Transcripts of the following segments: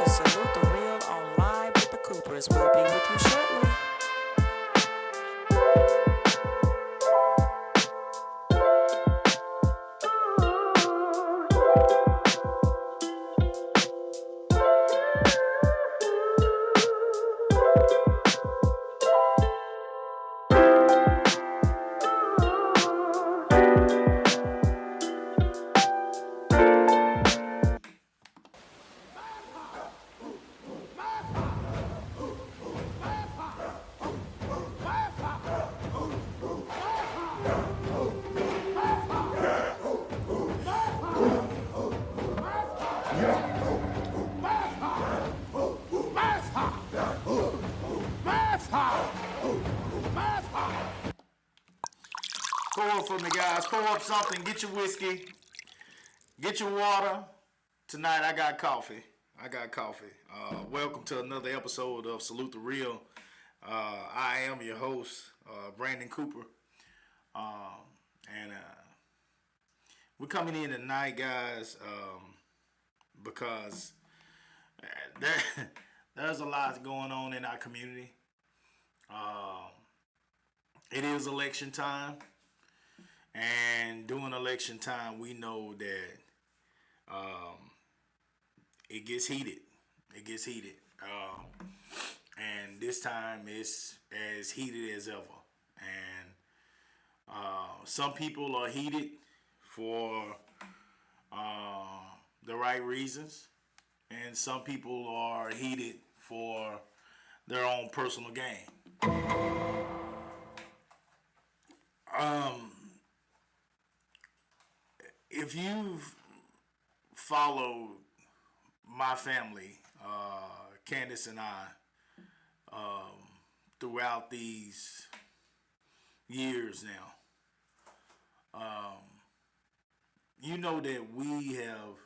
to Salute the Real on Live with the Coopers. We'll be with you shortly. Pour up for me, guys. Pour up something. Get your whiskey. Get your water. Tonight I got coffee. Welcome to another episode of Salute the Real. I am your host, Brandon Cooper. And we're coming in tonight, guys, because there's a lot going on in our community. It is election time. And during election time, we know that it gets heated. And this time it's as heated as ever. And some people are heated for the right reasons. And some people are heated for their own personal gain. If you've followed my family, Candace and I, throughout these years now, you know that we have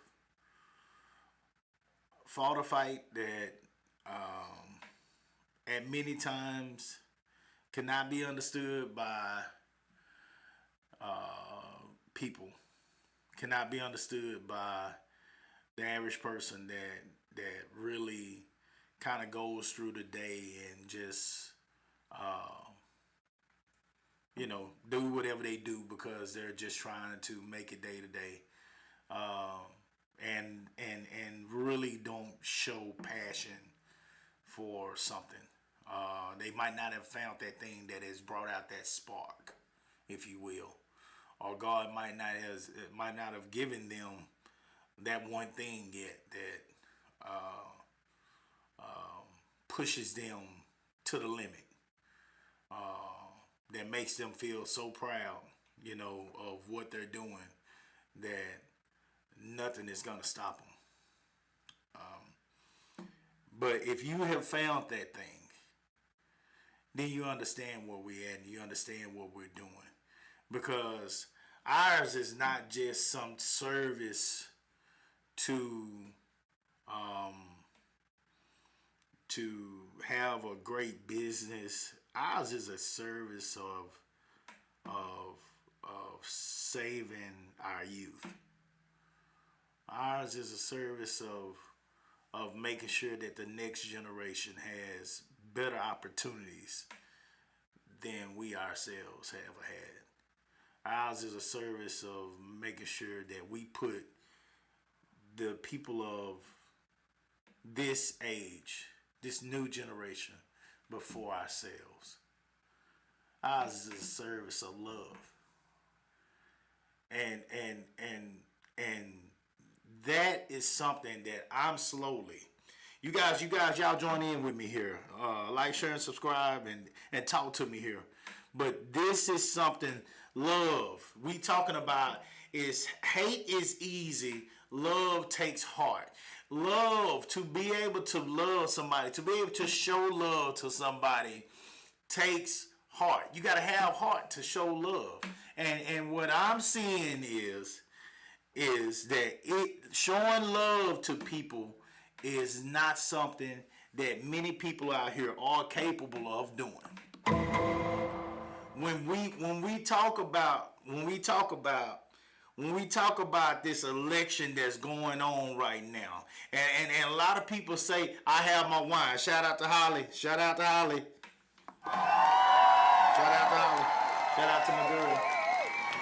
fought a fight that at many times cannot be understood by people. Cannot be understood by the average person that really kind of goes through the day and just do whatever they do because they're just trying to make it day to day, and really don't show passion for something. They might not have found that thing that has brought out that spark, if you will. Or God might not have given them that one thing yet that pushes them to the limit. That makes them feel so proud, of what they're doing that nothing is gonna stop them. But if you have found that thing, then you understand where we're at and you understand what we're doing. Because ours is not just some service to have a great business. Ours is a service of saving our youth. Ours is a service of making sure that the next generation has better opportunities than we ourselves have had. Ours is a service of making sure that we put the people of this age, this new generation, before ourselves. Ours is a service of love. And that is something that I'm slowly. You guys, y'all join in with me here. Like, share, and subscribe, and talk to me here. But this is something. Love. We talking about is hate is easy. Love takes heart. Love, to be able to love somebody, to be able to show love to somebody, takes heart. You got to have heart to show love. And what I'm seeing is that showing love to people is not something that many people out here are capable of doing. When we talk about when we talk about this election that's going on right now, and a lot of people say, I have my wine. Shout out to Holly. Shout out to Holly. Shout out to Holly. Shout out to my girl.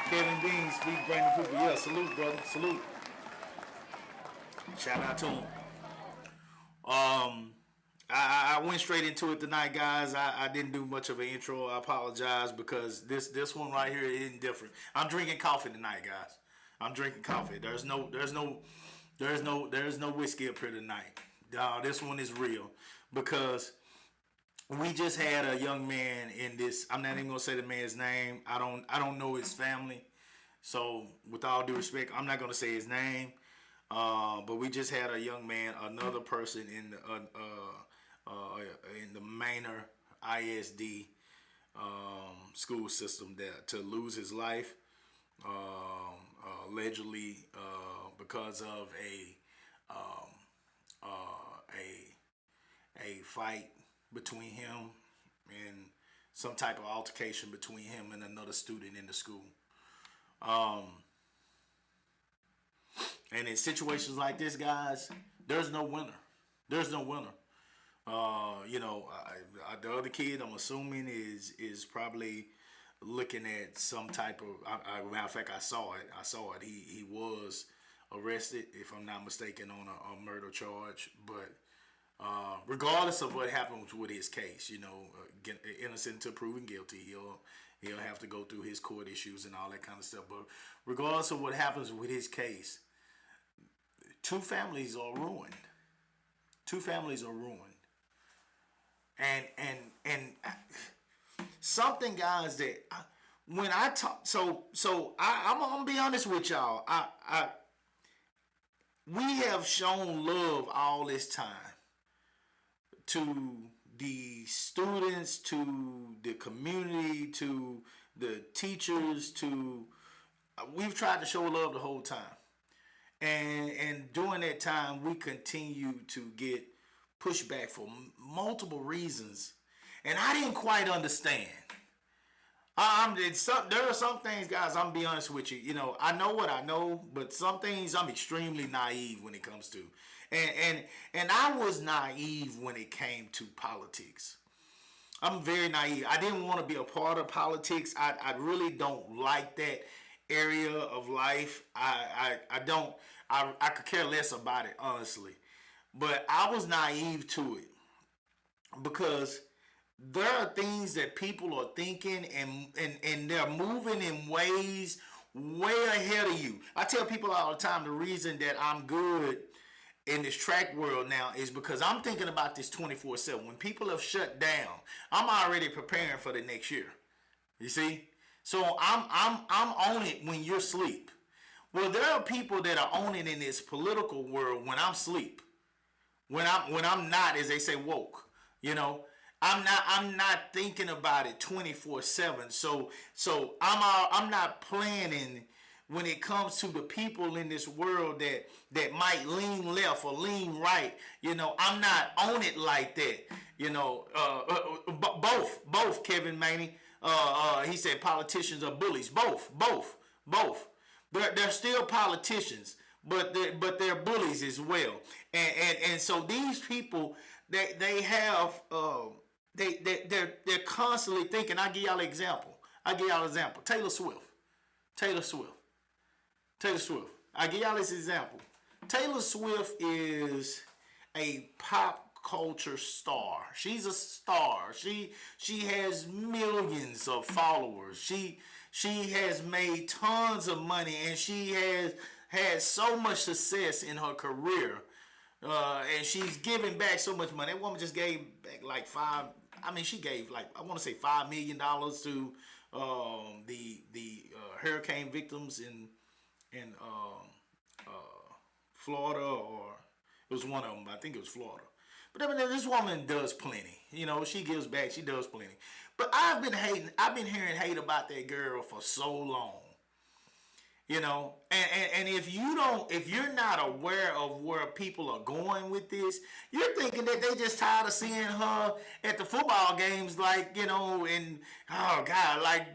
Kevin Bean, Speak Brandon Cooper. Yeah, salute, brother. Salute. Shout out to him. I went straight into it tonight, guys. I didn't do much of an intro. I apologize because this one right here isn't different. I'm drinking coffee tonight, guys. I'm drinking coffee. There's no whiskey up here tonight. This one is real because we just had a young man in this. I'm not even gonna say the man's name. I don't know his family. So with all due respect, I'm not gonna say his name. But we just had a young man, another person in the Manor ISD school system to lose his life, allegedly because of a fight between him and some type of altercation between him and another student in the school. And in situations like this, guys, there's no winner. There's no winner. The other kid, I'm assuming, is probably looking at some type of. Matter of fact, I saw it. He was arrested, if I'm not mistaken, on a murder charge. But regardless of what happens with his case, innocent until proven guilty, he'll have to go through his court issues and all that kind of stuff. But regardless of what happens with his case, two families are ruined. Two families are ruined. And something, guys, that when I talk, I'm gonna be honest with y'all. We have shown love all this time to the students, to the community, to the teachers, we've tried to show love the whole time. And during that time, we continue to get pushback for multiple reasons. And I didn't quite understand. There are some things, guys, I'm gonna be honest with you. I know what I know, but some things I'm extremely naive when it comes to. And I was naive when it came to politics. I'm very naive. I didn't want to be a part of politics. I really don't like that area of life. I could care less about it, honestly. But I was naive to it because there are things that people are thinking and they're moving in ways way ahead of you. I tell people all the time the reason that I'm good in this track world now is because I'm thinking about this 24/7. When people have shut down, I'm already preparing for the next year. You see? So I'm on it when you're asleep. Well, there are people that are on it in this political world when I'm asleep. When I'm not, as they say, woke. I'm not thinking about it 24/7. So I'm not planning when it comes to the people in this world that might lean left or lean right. I'm not on it like that. Both Kevin Maney. He said politicians are bullies. Both. They're still politicians, but they're bullies as well. And so these people, they have they're constantly thinking. I'll give y'all an example. Taylor Swift. I'll give y'all this example. Taylor Swift is a pop culture star. She's a star. She has millions of followers. She has made tons of money, and she has had so much success in her career. And she's giving back so much money. That woman just gave back she gave I want to say $5 million to the hurricane victims in Florida, or it was one of them. I think it was Florida. But I mean, this woman does plenty. She gives back. She does plenty. But I've been hearing hate about that girl for so long. And if you're not aware of where people are going with this, you're thinking that they just tired of seeing her at the football games, and oh God,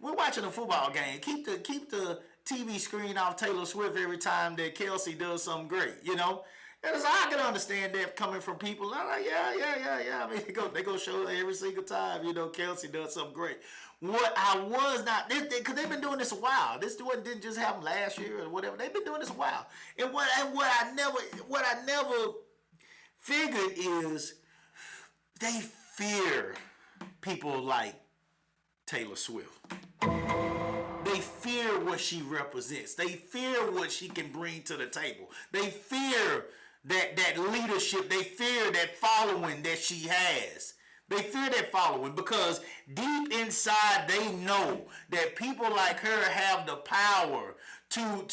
we're watching a football game. Keep the TV screen off Taylor Swift every time that Kelsey does something great, you know? And so I can understand that coming from people. I'm like, yeah. I mean, they go show every single time, you know, Kelsey does something great. What I was not, because they've been doing this a while. This didn't just happen last year or whatever. They've been doing this a while. And what I never figured is they fear people like Taylor Swift. They fear what she represents. They fear what she can bring to the table. They fear that leadership. They fear that following that she has. They fear that following because deep inside they know that people like her have the power to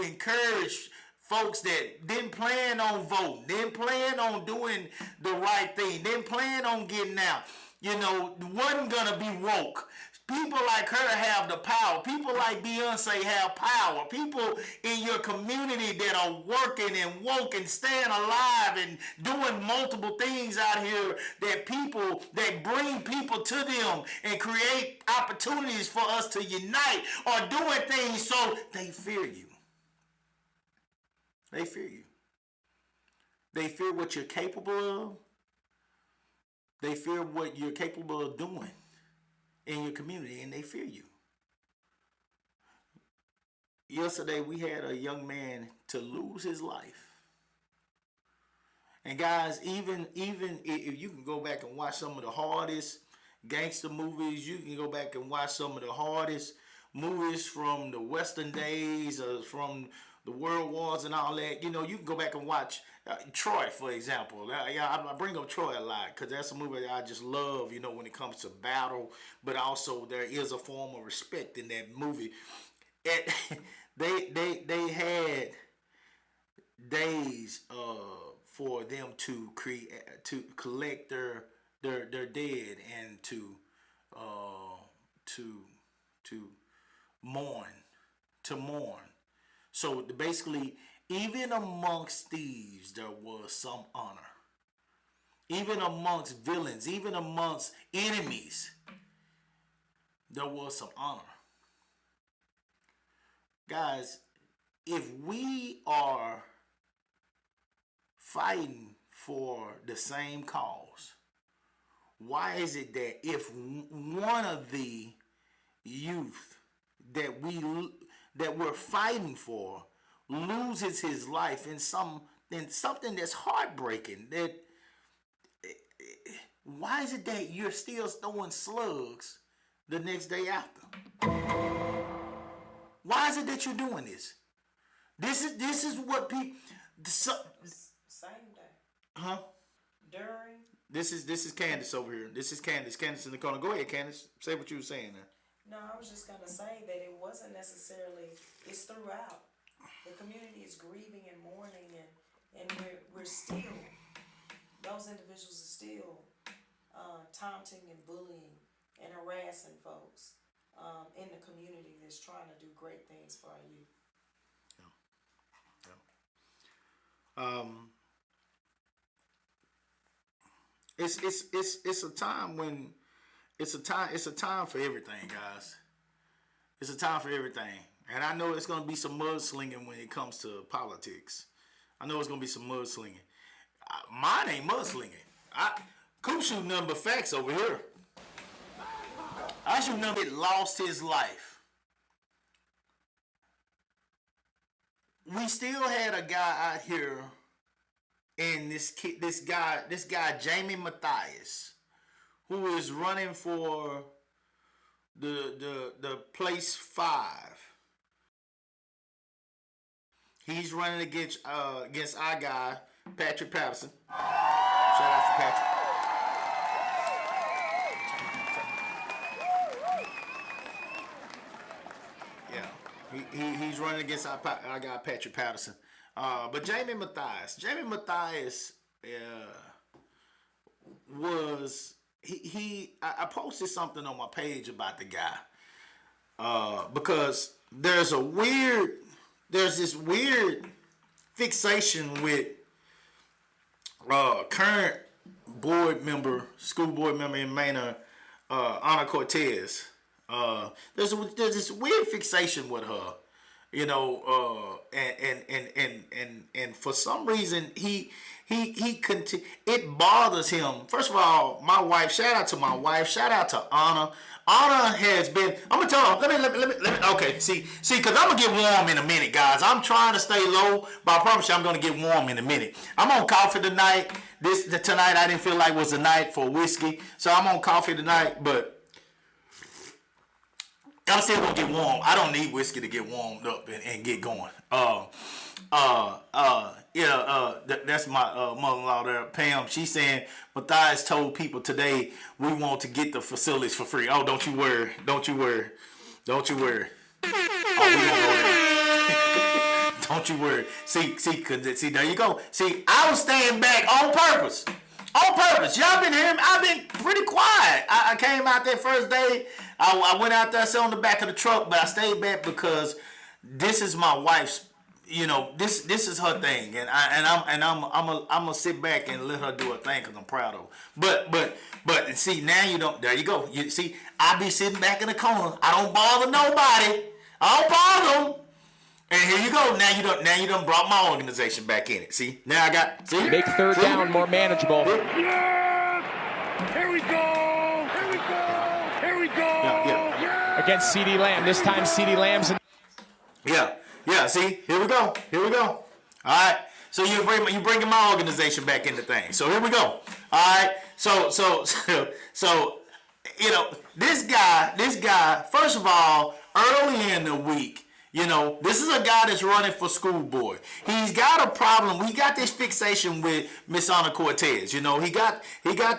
encourage folks that didn't plan on voting, didn't plan on doing the right thing, didn't plan on getting out, you know, wasn't gonna be woke. People like her have the power. People like Beyonce have power. People in your community that are working and woke and staying alive and doing multiple things out here that bring people to them and create opportunities for us to unite are doing things, so they fear you. They fear you. They fear what you're capable of. They fear what you're capable of doing in your community, and they fear you. Yesterday, we had a young man to lose his life. And guys, even if you can go back and watch some of the hardest gangster movies, you can go back and watch some of the hardest movies from the Western days, from the World Wars and all that. You know, you can go back and watch Troy, for example. I bring up Troy a lot because that's a movie that I just love, you know, when it comes to battle. But also there is a form of respect in that movie. And they had days for them to collect their dead and to mourn. So basically, even amongst thieves, there was some honor. Even amongst villains, even amongst enemies, there was some honor. Guys, if we are fighting for the same cause, why is it that if one of the youth that we're fighting for loses his life in something that's heartbreaking, why is it that you're still throwing slugs the next day after? Why is it that you're doing this? This is what people. Same day. Huh? During. This is Candace over here. This is Candace. Candace in the corner. Go ahead, Candace. Say what you were saying there. No, I was just gonna say that it wasn't necessarily. It's throughout. The community is grieving and mourning, and we're still. Those individuals are still taunting and bullying and harassing folks in the community that's trying to do great things for our youth. It's a time when it's a time for everything, guys. It's a time for everything, and I know it's gonna be some mudslinging when it comes to politics. I know it's gonna be some mudslinging. Mine ain't mudslinging. Coop shooting nothing but facts over here. I shoot nothing but lost his life. We still had a guy out here, and this guy Jamie Mathias, who is running for the place 5. He's running against our guy Patrick Patterson. Shout out to Patrick. Yeah, he's running against our guy Patrick Patterson. But Jamie Mathias was I posted something on my page about the guy because there's this weird fixation with current school board member in Manor, Ana Cortez. There's this weird fixation with her, And for some reason it bothers him. First of all, my wife, shout out to my wife, shout out to Anna. Anna has been, I'm gonna tell her, let me okay, see, cause I'm gonna get warm in a minute, guys. I'm trying to stay low, but I promise you I'm gonna get warm in a minute. I'm on coffee tonight. Tonight I didn't feel like was the night for whiskey, so I'm on coffee tonight, but I'm still gonna get warm. I don't need whiskey to get warmed up and get going. That's my mother-in-law there, Pam. She's saying Matthias told people today we want to get the facilities for free. Oh, don't you worry. Oh, we gonna go there. Don't you worry. See, there you go. See, I was staying back on purpose. On purpose. Y'all been hearing me? I've been pretty quiet. I came out there first day. I went out there, sat on the back of the truck, but I stayed back because this is my wife's. This is her thing, and I'm gonna sit back and let her do her thing because I'm proud of her. But see, now you don't. There you go. You see, I be sitting back in the corner. I don't bother nobody. I don't bother them. And here you go. Now you done brought my organization back in it. See, now I got. See, make third down more manageable. Yeah! Here we go! Here we go! Here we go! Yeah. Against CeeDee Lamb. This time CeeDee Lamb's in. Yeah, see, here we go. All right, so you bringing my organization back into things. So here we go. All right, so this guy. First of all, early in the week, this is a guy that's running for school board. He's got a problem. He got this fixation with Miss Ana Cortez. He got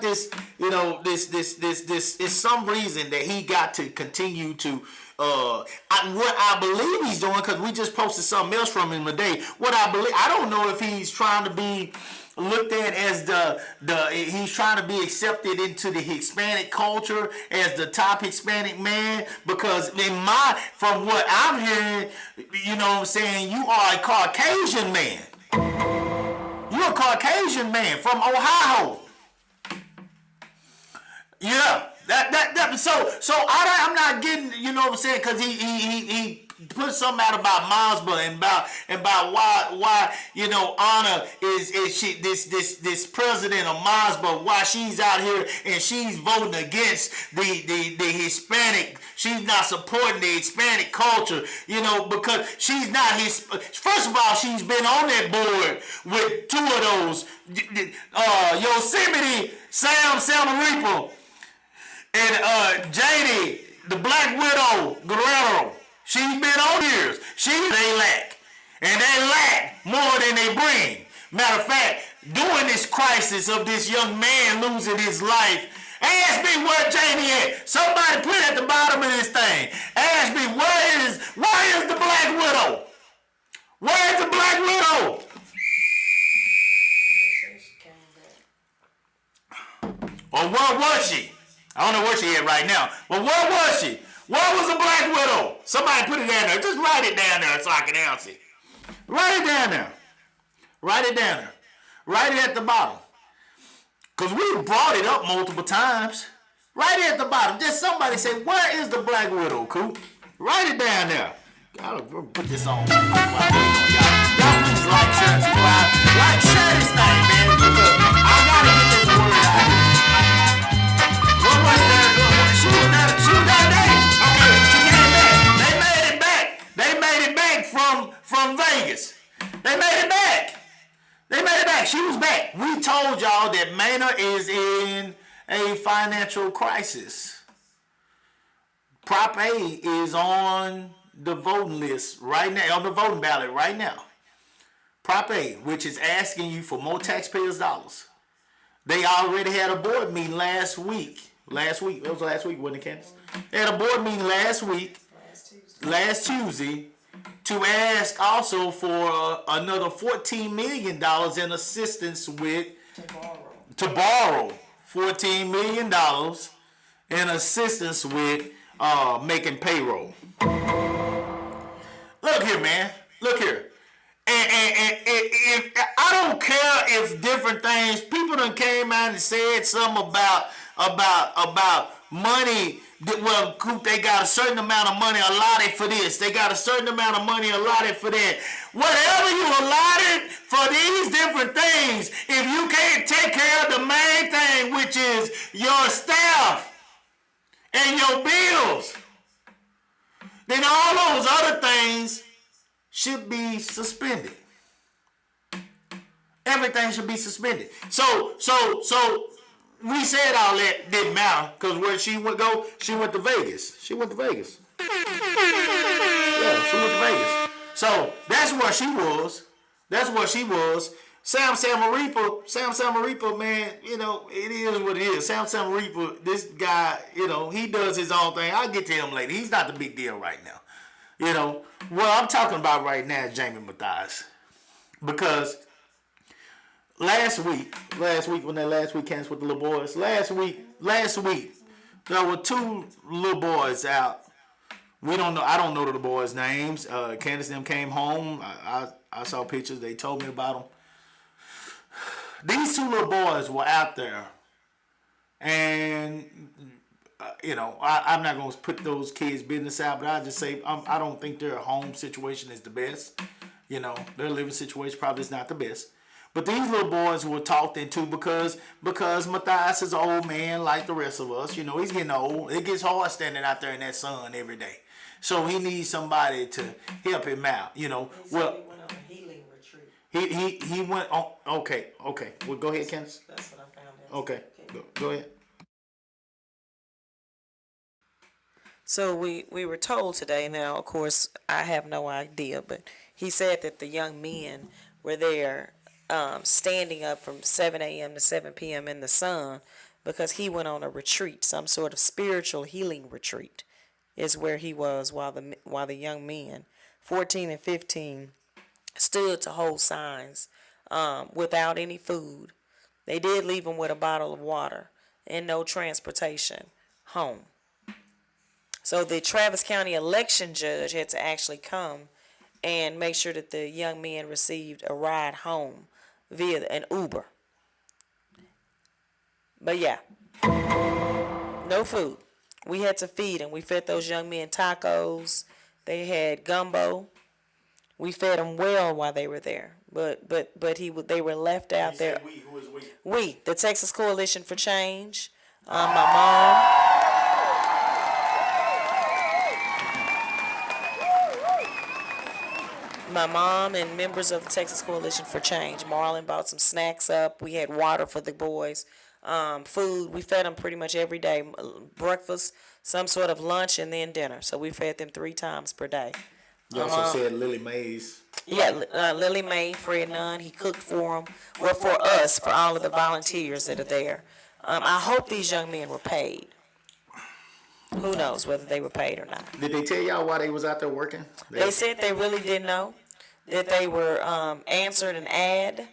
this. This is some reason that he got to continue to. What I believe he's doing, because we just posted something else from him today. I don't know if he's trying to be looked at as he's trying to be accepted into the Hispanic culture as the top Hispanic man, because from what I'm hearing, what I'm saying, you are a Caucasian man. You're a Caucasian man from Ohio. Yeah. I'm not getting, what I'm saying, because he put something out about Masba and about why Anna is she this president of Masba, why she's out here and she's voting against the Hispanic. She's not supporting the Hispanic culture, because she's not his. First of all, she's been on that board with two of those, Yosemite Sam Reaper. And JD, the Black Widow Guerrero, she's been on years. They lack. And they lack more than they bring. Matter of fact, during this crisis of this young man losing his life, ask me where JD at. Somebody put it at the bottom of this thing. Ask me, where is the Black Widow? Where is the Black Widow? Or where was she? I don't know where she at right now, but where was she? Where was the Black Widow? Somebody put it down there. Just write it down there so I can answer it. Write it down there. Write it at the bottom. Because we brought it up multiple times. Write it at the bottom. Just somebody say, where is the Black Widow, Coop? Write it down there. Gotta put this on. Y'all please like, share, and subscribe. Like, share this thing, man. Because I gotta get this word out. She was that day. Okay, she came back. They made it back from Vegas. They made it back. She was back. We told y'all that Maynard is in a financial crisis. Prop A is on the voting list right now, on the voting ballot right now. Prop A, which is asking you for more taxpayers' dollars. They already had a board meeting last week. It was last week, wasn't it, Candace? They had a board meeting last Tuesday, to ask also for another $14 million in assistance to borrow $14 million in assistance with making payroll. Look here, man. Look here. And if I don't care if different things, people done came out and said something about money Well, Coop, they got a certain amount of money allotted for this. They got a certain amount of money allotted for that. Whatever you allotted for these different things, if you can't take care of the main thing, which is your staff and your bills, then all those other things should be suspended. Everything should be suspended. So we said all that didn't matter because where she would go, she went to Vegas. She went to Vegas. Yeah, she went to Vegas. So that's where she was. That's where she was. Sam Samaripa, man, you know, it is what it is. Sam Samaripa, this guy, you know, he does his own thing. I'll get to him later. He's not the big deal right now. You know, what I'm talking about right now is Jamie Mathias. Because last week when that last weekends with the little boys, last week there were 2 little boys out. We don't know. I don't know the boys' names. Candace and them came home. I saw pictures. They told me about them. These 2 little boys were out there, and you know, I'm not gonna put those kids' business out, but I just say I don't think their home situation is the best. You know, their living situation probably is not the best. But these little boys were talked into because Mathias is an old man like the rest of us. You know, he's getting old. It gets hard standing out there in that sun every day. So he needs somebody to help him out. You know, He went on a healing retreat. he went on. Okay. Well, go ahead, Candace. That's what I found out. Okay, go ahead. So we were told today, now of course I have no idea, but he said that the young men were there standing up from 7 a.m. to 7 p.m. in the sun because he went on a retreat, some sort of spiritual healing retreat is where he was while the young men, 14 and 15, stood to hold signs without any food. They did leave him with a bottle of water and no transportation home. So the Travis County election judge had to actually come and make sure that the young men received a ride home via an Uber. But yeah, no food. We had to feed them. We fed those young men tacos. They had gumbo. We fed them well while they were there. But they were left out there. Who is we? We, the Texas Coalition for Change, my mom. My mom and members of the Texas Coalition for Change. Marlon bought some snacks up. We had water for the boys, food. We fed them pretty much every day. Breakfast, some sort of lunch, and then dinner. So we fed them 3 times per day. You also said Lily Mays. Yeah, Lily Mae, Fred Nunn, he cooked for them. Well, for us, for all of the volunteers that are there. I hope these young men were paid. Who knows whether they were paid or not. Did they tell y'all why they was out there working? They said they really didn't know, that they were answered an ad,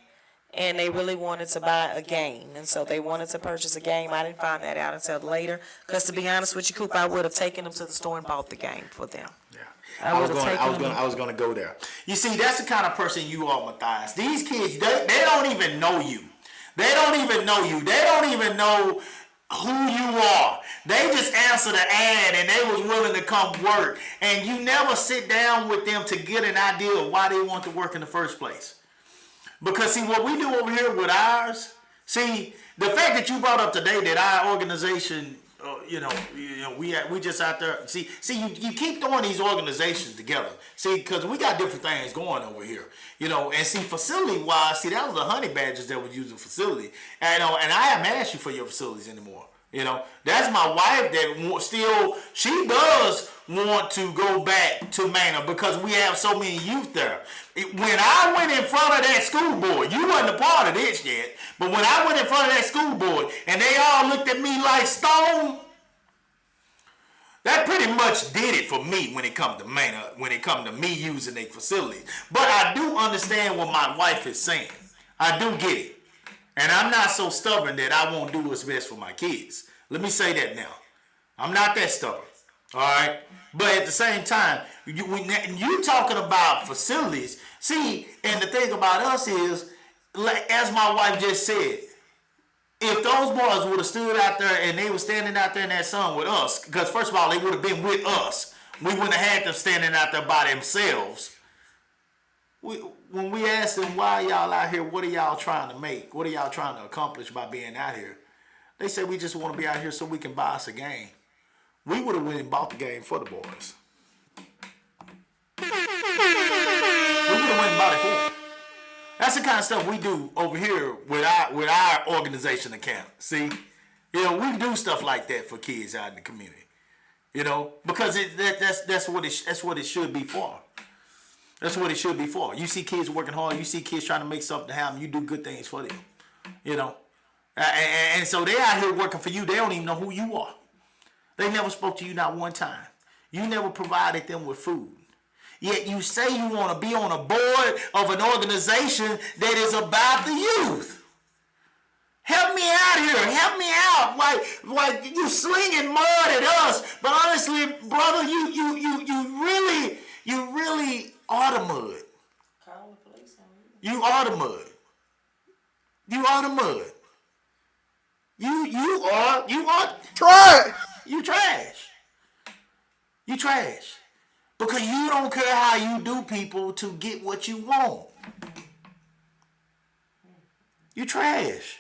and they really wanted to buy a game, and so they wanted to purchase a game. I didn't find that out until later, because to be honest with you, Coop, I would have taken them to the store and bought the game for them. Yeah. I was gonna go there. You see, that's the kind of person you are, Mathias. These kids, they don't even know you. They don't even know you. They don't even know who you are. They just answer the ad and they was willing to come work. And you never sit down with them to get an idea of why they want to work in the first place. Because see, what we do over here with ours, see, the fact that you brought up today that our organization, we just out there. See, you keep throwing these organizations together. See, because we got different things going over here. You know, and see, facility-wise, see, that was the Honey Badgers that was using facility. And I haven't asked you for your facilities anymore. You know, that's my wife that still, she does want to go back to Manor because we have so many youth there. When I went in front of that school board, you wasn't a part of this yet, but when I went in front of that school board and they all looked at me like stone, that pretty much did it for me when it comes to Manor, when it comes to me using their facilities. But I do understand what my wife is saying. I do get it. And I'm not so stubborn that I won't do what's best for my kids. Let me say that now. I'm not that stubborn. All right? But at the same time, you talking about facilities. See, and the thing about us is, like, as my wife just said, if those boys would have stood out there and they were standing out there in that sun with us, because first of all, they would have been with us. We wouldn't have had them standing out there by themselves. When we asked them, why y'all out here, what are y'all trying to make? What are y'all trying to accomplish by being out here? They said, we just want to be out here so we can buy us a game. We would have went and bought the game for the boys. We would have went and bought it for them. That's the kind of stuff we do over here with our organization account. See, you know, we do stuff like that for kids out in the community. You know, because that's what it should be for. That's what it should be for. You see kids working hard. You see kids trying to make something happen. You do good things for them. You know, and so they out here working for you. They don't even know who you are. They never spoke to you not one time. You never provided them with food. Yet you say you want to be on a board of an organization that is about the youth. Help me out here. Help me out. Like you slinging mud at us, but honestly, brother, you really are the mud. Call the police on you. You are the mud. You are the mud. You are trash. You trash. You trash. Because you don't care how you do people to get what you want. You trash.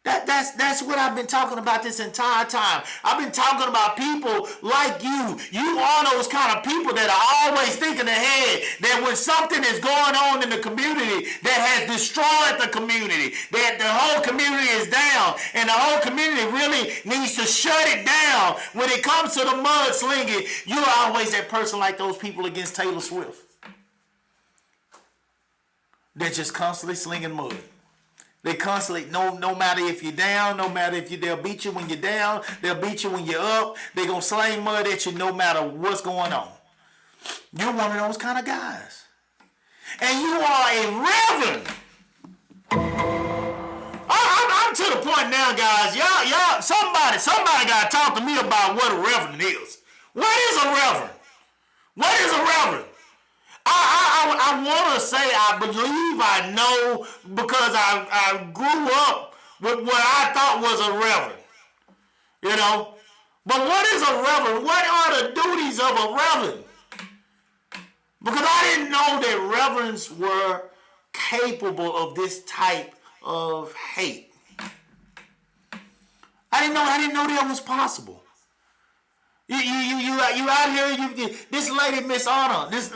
That's what I've been talking about this entire time. I've been talking about people like you. You are those kind of people that are always thinking ahead, that when something is going on in the community that has destroyed the community, that the whole community is down, and the whole community really needs to shut it down. When it comes to the mudslinging, you're always that person like those people against Taylor Swift. They're just constantly slinging mud. They constantly, no matter if you're down, no matter if they'll beat you when you're down, they'll beat you when you're up. They're going to sling mud at you no matter what's going on. You're one of those kind of guys. And you are a reverend. I'm to the point now, guys. Y'all, somebody got to talk to me about what a reverend is. What is a reverend? What is a reverend? I want to say I believe I know because I grew up with what I thought was a reverend. You know? But what is a reverend? What are the duties of a reverend? Because I didn't know that reverends were capable of this type of hate. I didn't know that was possible. You out here, this lady, Miss Anna, this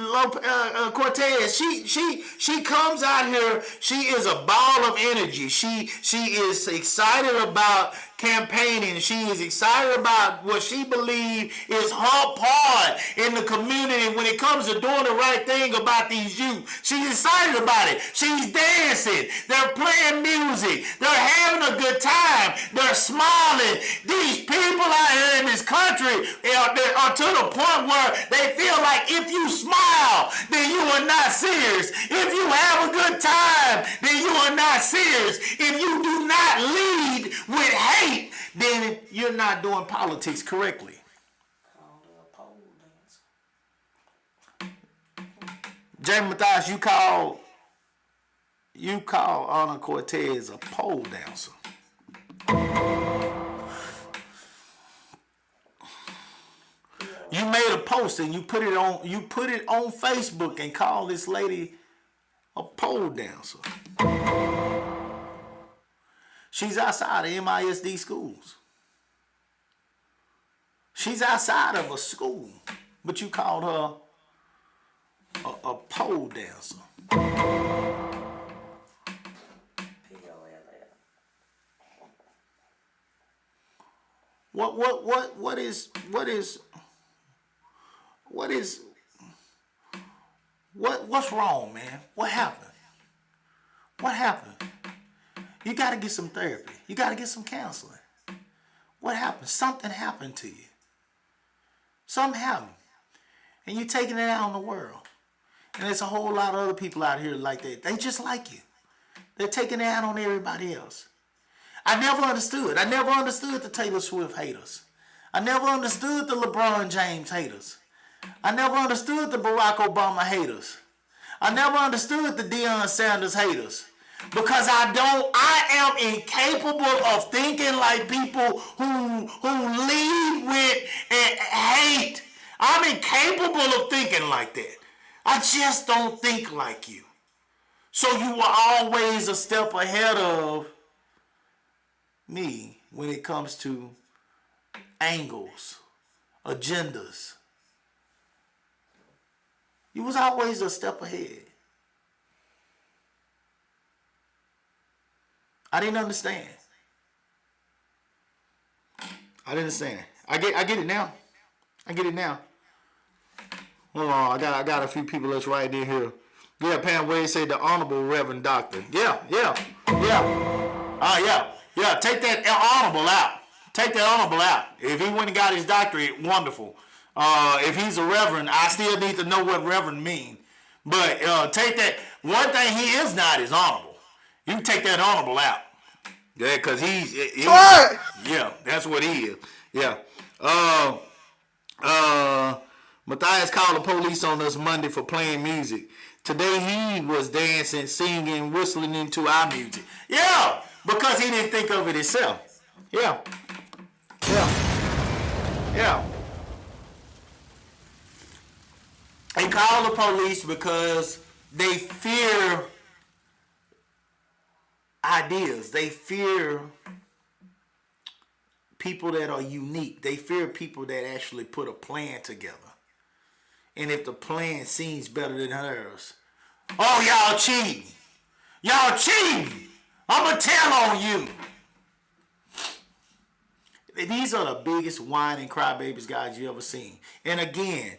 Cortez, she comes out here, she is a ball of energy. She is excited about campaigning. She is excited about what she believes is her part in the community when it comes to doing the right thing about these youth. She's excited about it. She's dancing. They're playing music. They're having a good time. They're smiling. These people out here in this country are to the point where they feel like if you smile, then you are not serious. If you have a good time, then you are not serious. If you do not lead with hate, then you're not doing politics correctly. Called a pole dancer. Jamie Matthias, you call Anna Cortez a pole dancer. You made a post and you put it on Facebook and call this lady a pole dancer. She's outside of MISD schools. She's outside of a school, but you called her a pole dancer. What's wrong, man? What happened? What happened? You got to get some therapy. You got to get some counseling. What happened? Something happened to you. Something happened. And you're taking it out on the world. And there's a whole lot of other people out here like that. They just like you. They're taking it out on everybody else. I never understood. I never understood the Taylor Swift haters. I never understood the LeBron James haters. I never understood the Barack Obama haters. I never understood the Deion Sanders haters. Because I am incapable of thinking like people who lead with and hate. I'm incapable of thinking like that. I just don't think like you. So you are always a step ahead of me when it comes to angles, agendas. You was always a step ahead. I didn't understand. I didn't understand. I get it now. I get it now. Hold on, I got a few people that's right in here. Yeah, Pam Wade said the Honorable Reverend Doctor. Yeah. Take that honorable out. Take that honorable out. If he went and got his doctorate, wonderful. If he's a reverend, I still need to know what reverend mean. But take that. One thing he is not is honorable. You can take that honorable out. Yeah, because he's yeah, that's what he is. Yeah. Matthias called the police on us Monday for playing music. Today he was dancing, singing, whistling into our music. Yeah, because he didn't think of it himself. Yeah. They call the police because they fear ideas. They fear people that are unique. They fear people that actually put a plan together. And if the plan seems better than hers, oh, y'all cheating. Y'all cheating. I'm going to tell on you. These are the biggest whine and crybabies guys you ever seen. And again,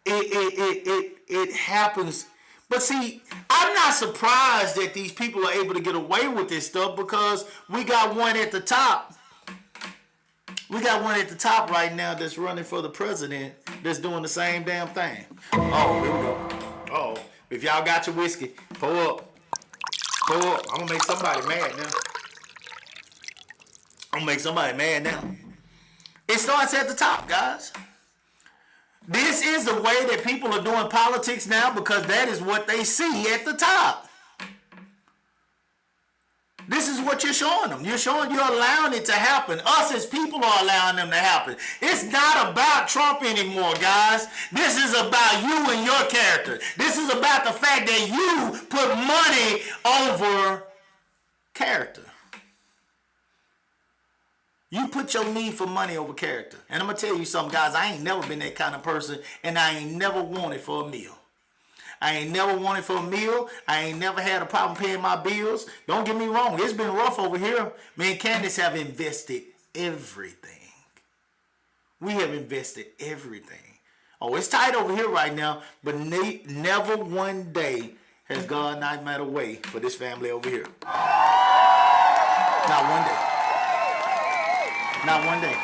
it happens. But see, I'm not surprised that these people are able to get away with this stuff because we got one at the top. We got one at the top right now that's running for the president that's doing the same damn thing. Oh, here we go. Oh, if y'all got your whiskey, pour up. Pour up. I'm going to make somebody mad now. It starts at the top, guys. This is the way that people are doing politics now because that is what they see at the top. This is what you're showing them. You're allowing it to happen. Us as people are allowing them to happen. It's not about Trump anymore, guys. This is about you and your character. This is about the fact that you put money over character. You put your need for money over character. And I'm going to tell you something, guys. I ain't never been that kind of person, and I ain't never wanted for a meal. I ain't never wanted for a meal. I ain't never had a problem paying my bills. Don't get me wrong. It's been rough over here. Me and Candace have invested everything. We have invested everything. Oh, it's tight over here right now, but never one day has God not made a way for this family over here. Not one day. Not one day.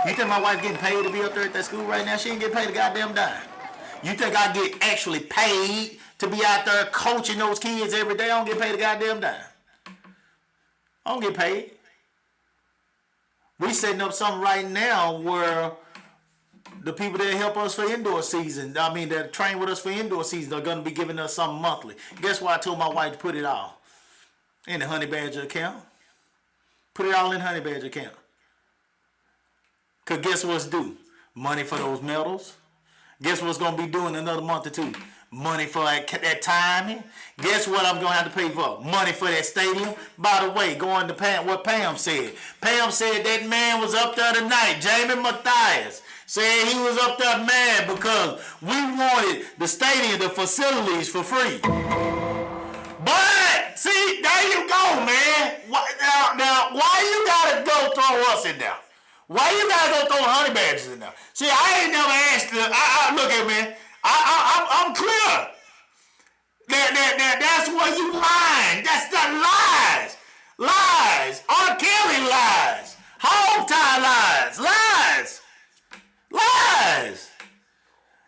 You think my wife getting paid to be up there at that school right now? She ain't getting paid a goddamn dime. You think I get actually paid to be out there coaching those kids every day? I don't get paid a goddamn dime. I don't get paid. We setting up something right now where the people that help us for indoor season, that train with us for indoor season, are going to be giving us something monthly. Guess what? I told my wife to put it all in the Honey Badger account. Put it all in Honey Badger account. Because guess what's due? Money for those medals. Guess what's going to be due in another month or two? Money for that timing. Guess what I'm going to have to pay for? Money for that stadium. By the way, going to what Pam said. Pam said that man was up there tonight. Jamie Matthias said he was up there mad because we wanted the stadium, the facilities for free. But, see, there you go, man. Now, why you got to go throw us in there? Why you gotta go throw Honey Badgers in there? See, I ain't never asked you. Look at me. I'm clear. That's where you lying. That's the lies. Lies. R. Kelly lies. Hog tie lies. Lies.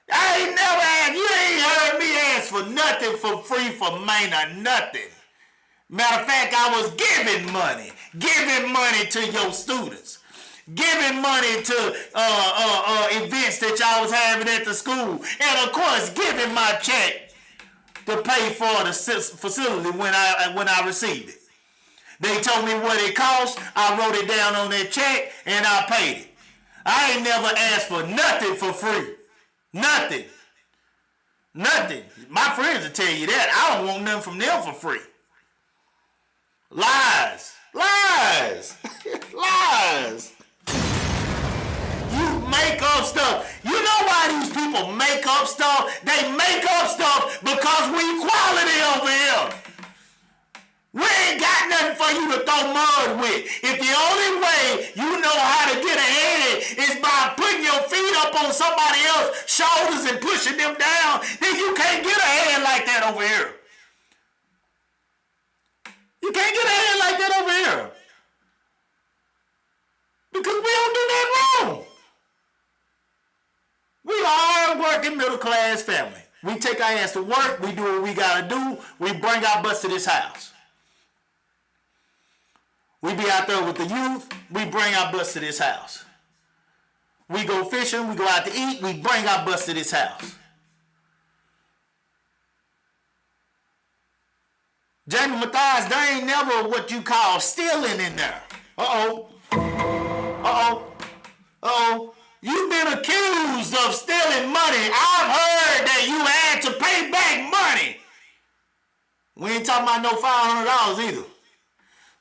I ain't never asked. You ain't heard me ask for nothing for free for mine or nothing. Matter of fact, I was giving money to your students. Giving money to events that y'all was having at the school. And of course, giving my check to pay for the facility when I received it. They told me what it cost. I wrote it down on that check and I paid it. I ain't never asked for nothing for free. Nothing. Nothing. My friends will tell you that. I don't want nothing from them for free. Lies. Lies. Lies. You make up stuff. You know why these people make up stuff? They make up stuff because we quality over here. We ain't got nothing for you to throw mud with. If the only way you know how to get ahead is by putting your feet up on somebody else's shoulders and pushing them down, then you can't get ahead like that over here. You can't get ahead like that over here. Because we don't do that wrong. We are a hard-working middle-class family. We take our ass to work. We do what we got to do. We bring our butts to this house. We be out there with the youth. We bring our butts to this house. We go fishing. We go out to eat. We bring our butts to this house. Jamie Mathias, there ain't never what you call stealing in there. Uh-oh. Uh-oh. Uh-oh. You've been accused of stealing money. I've heard that you had to pay back money. We ain't talking about no $500 either.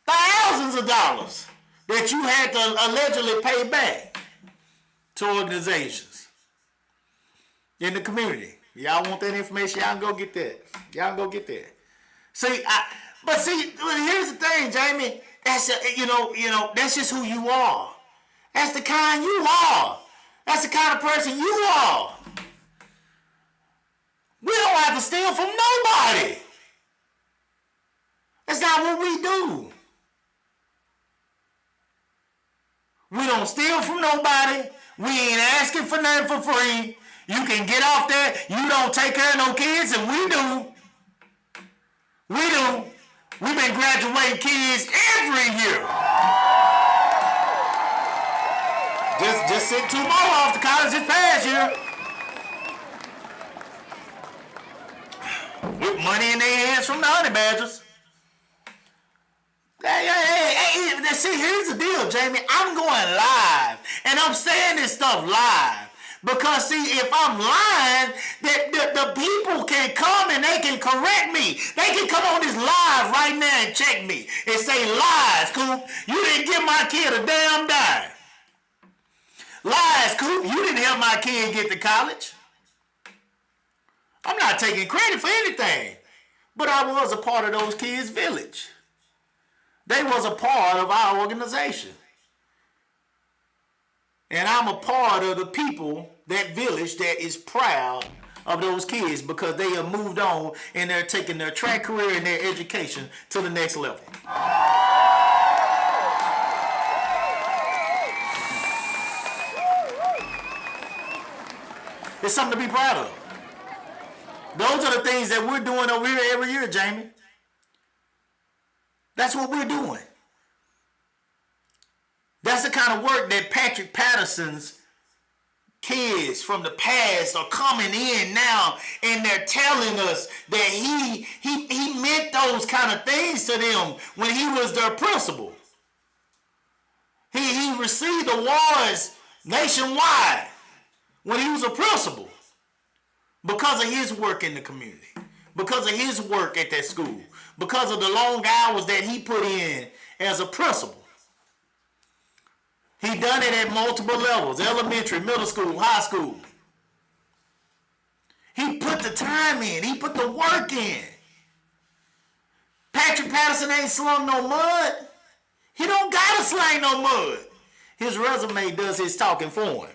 Thousands of dollars that you had to allegedly pay back to organizations in the community. Y'all want that information? Y'all can go get that. Y'all can go get that. See, here's the thing, Jamie. That's that's just who you are. That's the kind you are. That's the kind of person you are. We don't have to steal from nobody. That's not what we do. We don't steal from nobody. We ain't asking for nothing for free. You can get off there. You don't take care of no kids, and we do. We do. We've been graduating kids every year. Just sent 2 more off to college this past year. With money in their hands from the honey badgers. Hey, see, here's the deal, Jamie. I'm going live, and I'm saying this stuff live. Because, see, if I'm lying, the people can come and they can correct me. They can come on this live right now and check me and say, lies, Coop. You didn't give my kid a damn dime. Lies, Coop. You didn't help my kid get to college. I'm not taking credit for anything. But I was a part of those kids' village. They was a part of our organization. And I'm a part of the people, that village that is proud of those kids because they have moved on and they're taking their track career and their education to the next level. It's something to be proud of. Those are the things that we're doing over here every year, Jamie. That's what we're doing. That's the kind of work that Patrick Patterson's kids from the past are coming in now, and they're telling us that he meant those kind of things to them when he was their principal. He received awards nationwide when he was a principal because of his work in the community, because of his work at that school, because of the long hours that he put in as a principal. He done it at multiple levels, elementary, middle school, high school. He put the time in. He put the work in. Patrick Patterson ain't slung no mud. He don't got to slang no mud. His resume does his talking for him.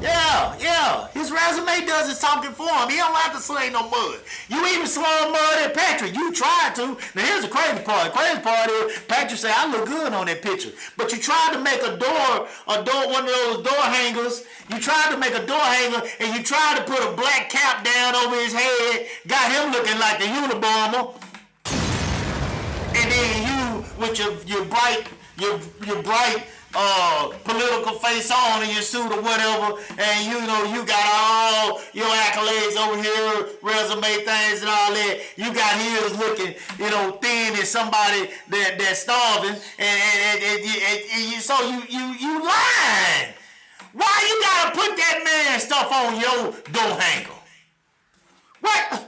Yeah. His resume does his talking for him. He don't have to slang no mud. You even slung mud at Patrick. You tried to. Now here's the crazy part. The crazy part is Patrick said, I look good on that picture. But you tried to make one of those door hangers. You tried to make a door hanger and you tried to put a black cap down over his head. Got him looking like the Unabomber. And then you with your bright political face on in your suit or whatever, and you know you got all your accolades over here, resume things and all that. You got heels looking, you know, thin as somebody that's starving, and so you lying. Why you gotta put that man stuff on your door hanger? What?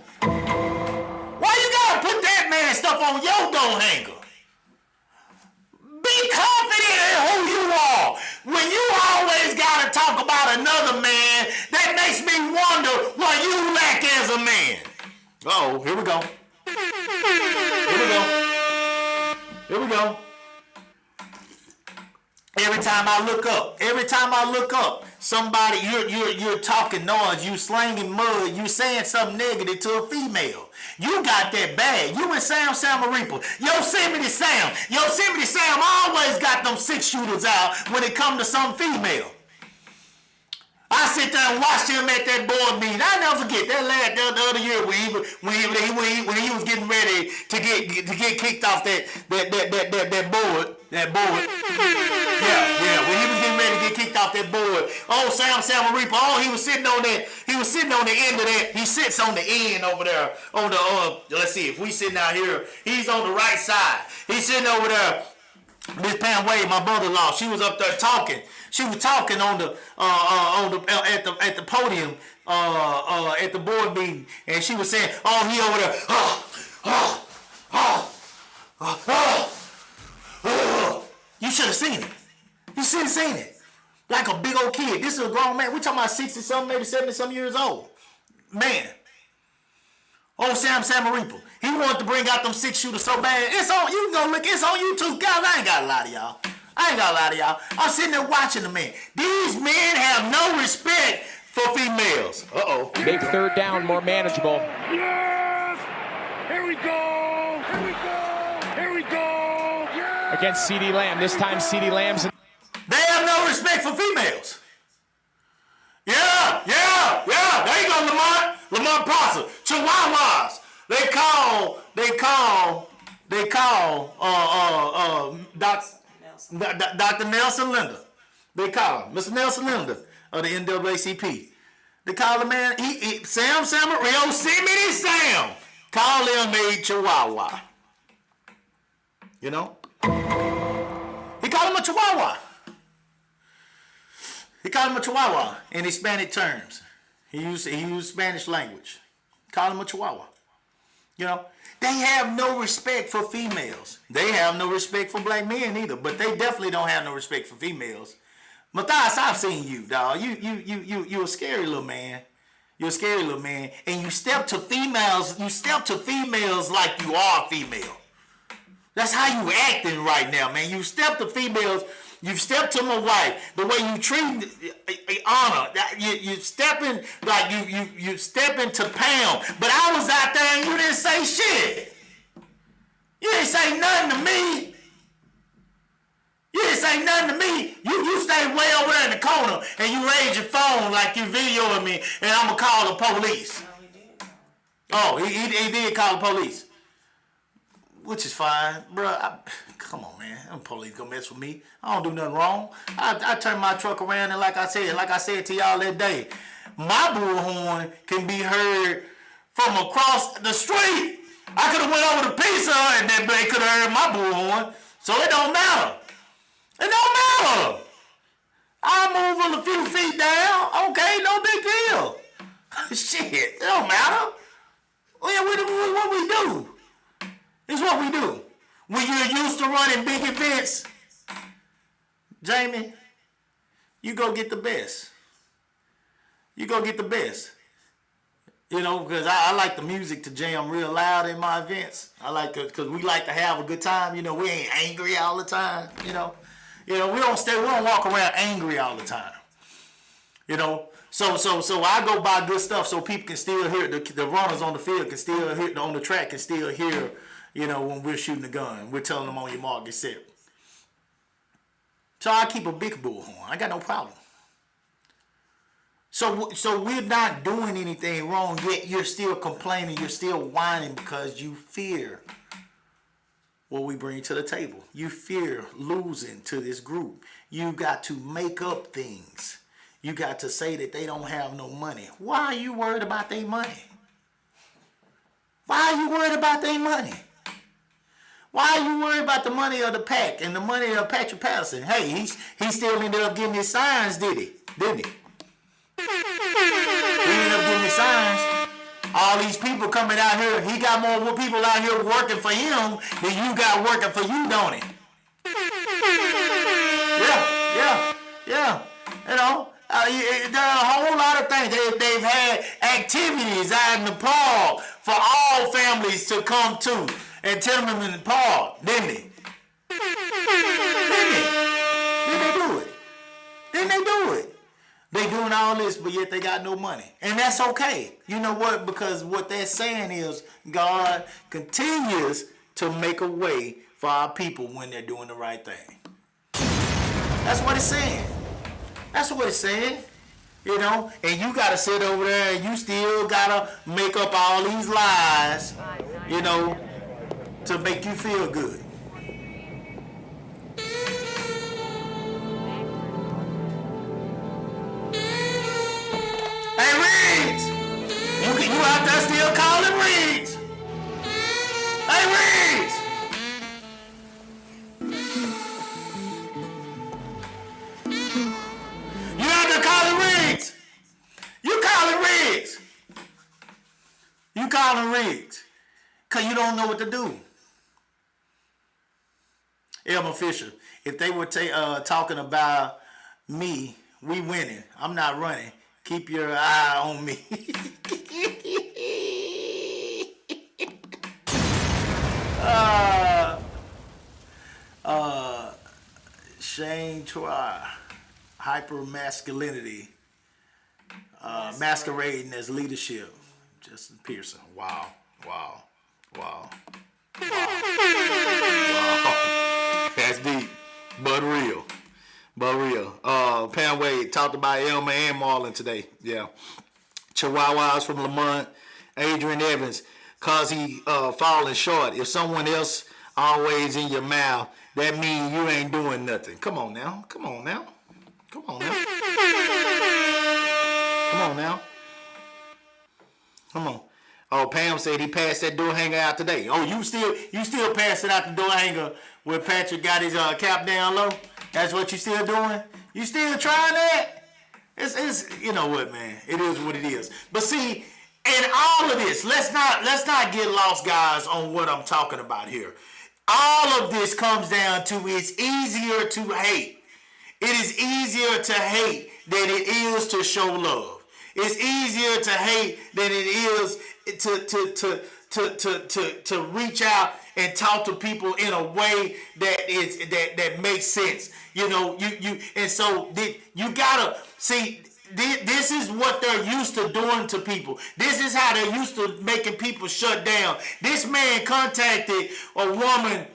Why you gotta put that man stuff on your door hanger? Be confident in who you are. When you always gotta talk about another man, that makes me wonder what you lack as a man. Uh-oh, here we go. Here we go. Every time I look up, somebody, you're talking noise, you slanging mud, you saying something negative to a female. You got that bad. You and Sam Samaripa. Yosemite Sam always got them 6-shooters out when it come to some female. I sit there and watched him at that board meeting. I never forget that the other year when he was getting ready to get kicked off that board. Yeah, when he was getting ready to get kicked off that board. Oh, Sam Samaripa. Oh, he was sitting on that. He was sitting on the end of that. He sits on the end over there. On the let's see, if we sitting out here, he's on the right side. He's sitting over there. Miss Pam Wade, my mother-in-law, she was up there talking. She was talking at the podium at the board meeting, and she was saying, "Oh, he over there." You should have seen it. You should have seen it. Like a big old kid. This is a grown man. We're talking about 60-something, maybe 70-something years old. Man. Oh, Sam Samaripa. He wanted to bring out them 6-shooters so bad. It's on. You can go look. It's on YouTube, guys. I ain't got a lot of y'all. I'm sitting there watching the man. These men have no respect for females. Uh-oh. Big third down, more manageable. Yes! Here we go! Here we go! Here we go! Yes! Against CeeDee Lamb. This time CeeDee Lamb's. They have no respect for females. Yeah. There you go, Lamont Prosser. Chihuahuas. They call Dr. Nelson Linder. They call him Mr. Nelson Linder of the NAACP. They call the man Sam Yosemite Sam. Call him a Chihuahua. You know? He called him a Chihuahua. He called him a Chihuahua in Hispanic terms. He used Spanish language. Call him a Chihuahua. You know, they have no respect for females. They have no respect for black men either, but they definitely don't have no respect for females. Matthias, I've seen you, dog. You're a scary little man. You're a scary little man, and you step to females. You step to females like you are a female. That's how you acting right now, man. You step to females. You step to my wife. The way you treat honor. You stepping like you stepping to Pam. But I was out there and you didn't say shit. You didn't say nothing to me. You stay way over there in the corner and you raise your phone like you videoing me and I'm gonna call the police. No, he did. Oh, he did call the police. Which is fine, bro. Come on, man. Them police gonna mess with me. I don't do nothing wrong. I turn my truck around and like I said to y'all that day, my bullhorn can be heard from across the street. I could have went over to Pizza and that they could have heard my bullhorn. So it don't matter. It don't matter. I move a few feet down. Okay, no big deal. Shit, it don't matter. What we do? It's what we do. When you're used to running big events, Jamie, you go get the best. You know, because I like the music to jam real loud in my events. I like it because we like to have a good time. You know, we ain't angry all the time. You know, we don't walk around angry all the time. You know, so I go buy good stuff so people can still hear the runners on the field can still hear on the track can still hear. You know, when we're shooting the gun, we're telling them on your mark, get set. So I keep a big bullhorn. I got no problem. So we're not doing anything wrong, yet you're still complaining, you're still whining because you fear what we bring to the table. You fear losing to this group. You got to make up things. You got to say that they don't have no money. Why are you worried about their money? Why are you worried about their money? Why are you worried about the money of the pack and the money of Patrick Patterson? Hey, he still ended up getting his signs, didn't he? He ended up getting his signs. All these people coming out here, he got more people out here working for him than you got working for you, don't he? Yeah. You know, there are a whole lot of things. They've had activities out in the park for all families to come to and tell them in the park, didn't they? Didn't they do it? Didn't they do it? They doing all this, but yet they got no money. And that's okay. You know what? Because what they're saying is God continues to make a way for our people when they're doing the right thing. That's what it's saying. That's what it's saying. You know? And you got to sit over there and you still got to make up all these lies, you know, to make you feel good. Hey, Riggs! You out there still calling Riggs? Hey, Riggs! You out there calling Riggs? You calling Riggs? You calling Riggs? Because you don't know what to do. Elmer Fisher, if they were talking about me, we winning. I'm not running. Keep your eye on me. Shane Troy, hyper masculinity, masquerading as leadership. Justin Pearson. Wow. That's deep, but real. Pam Wade talked about Elmer and Marlon today. Yeah. Chihuahuas from Lamont. Adrian Evans, cause he falling short. If someone else always in your mouth, that means you ain't doing nothing. Come on now. Oh, Pam said he passed that door hanger out today. Oh, you still passing out the door hanger where Patrick got his cap down low? That's what you still doing? You still trying that? It's you know what, man? It is what it is. But see, in all of this, let's not get lost, guys, on what I'm talking about here. All of this comes down to it's easier to hate. It is easier to hate than it is to show love. It's easier to hate than it is to reach out and talk to people in a way that makes sense. You know, you gotta see. This is what they're used to doing to people. This is how they're used to making people shut down. This man contacted a woman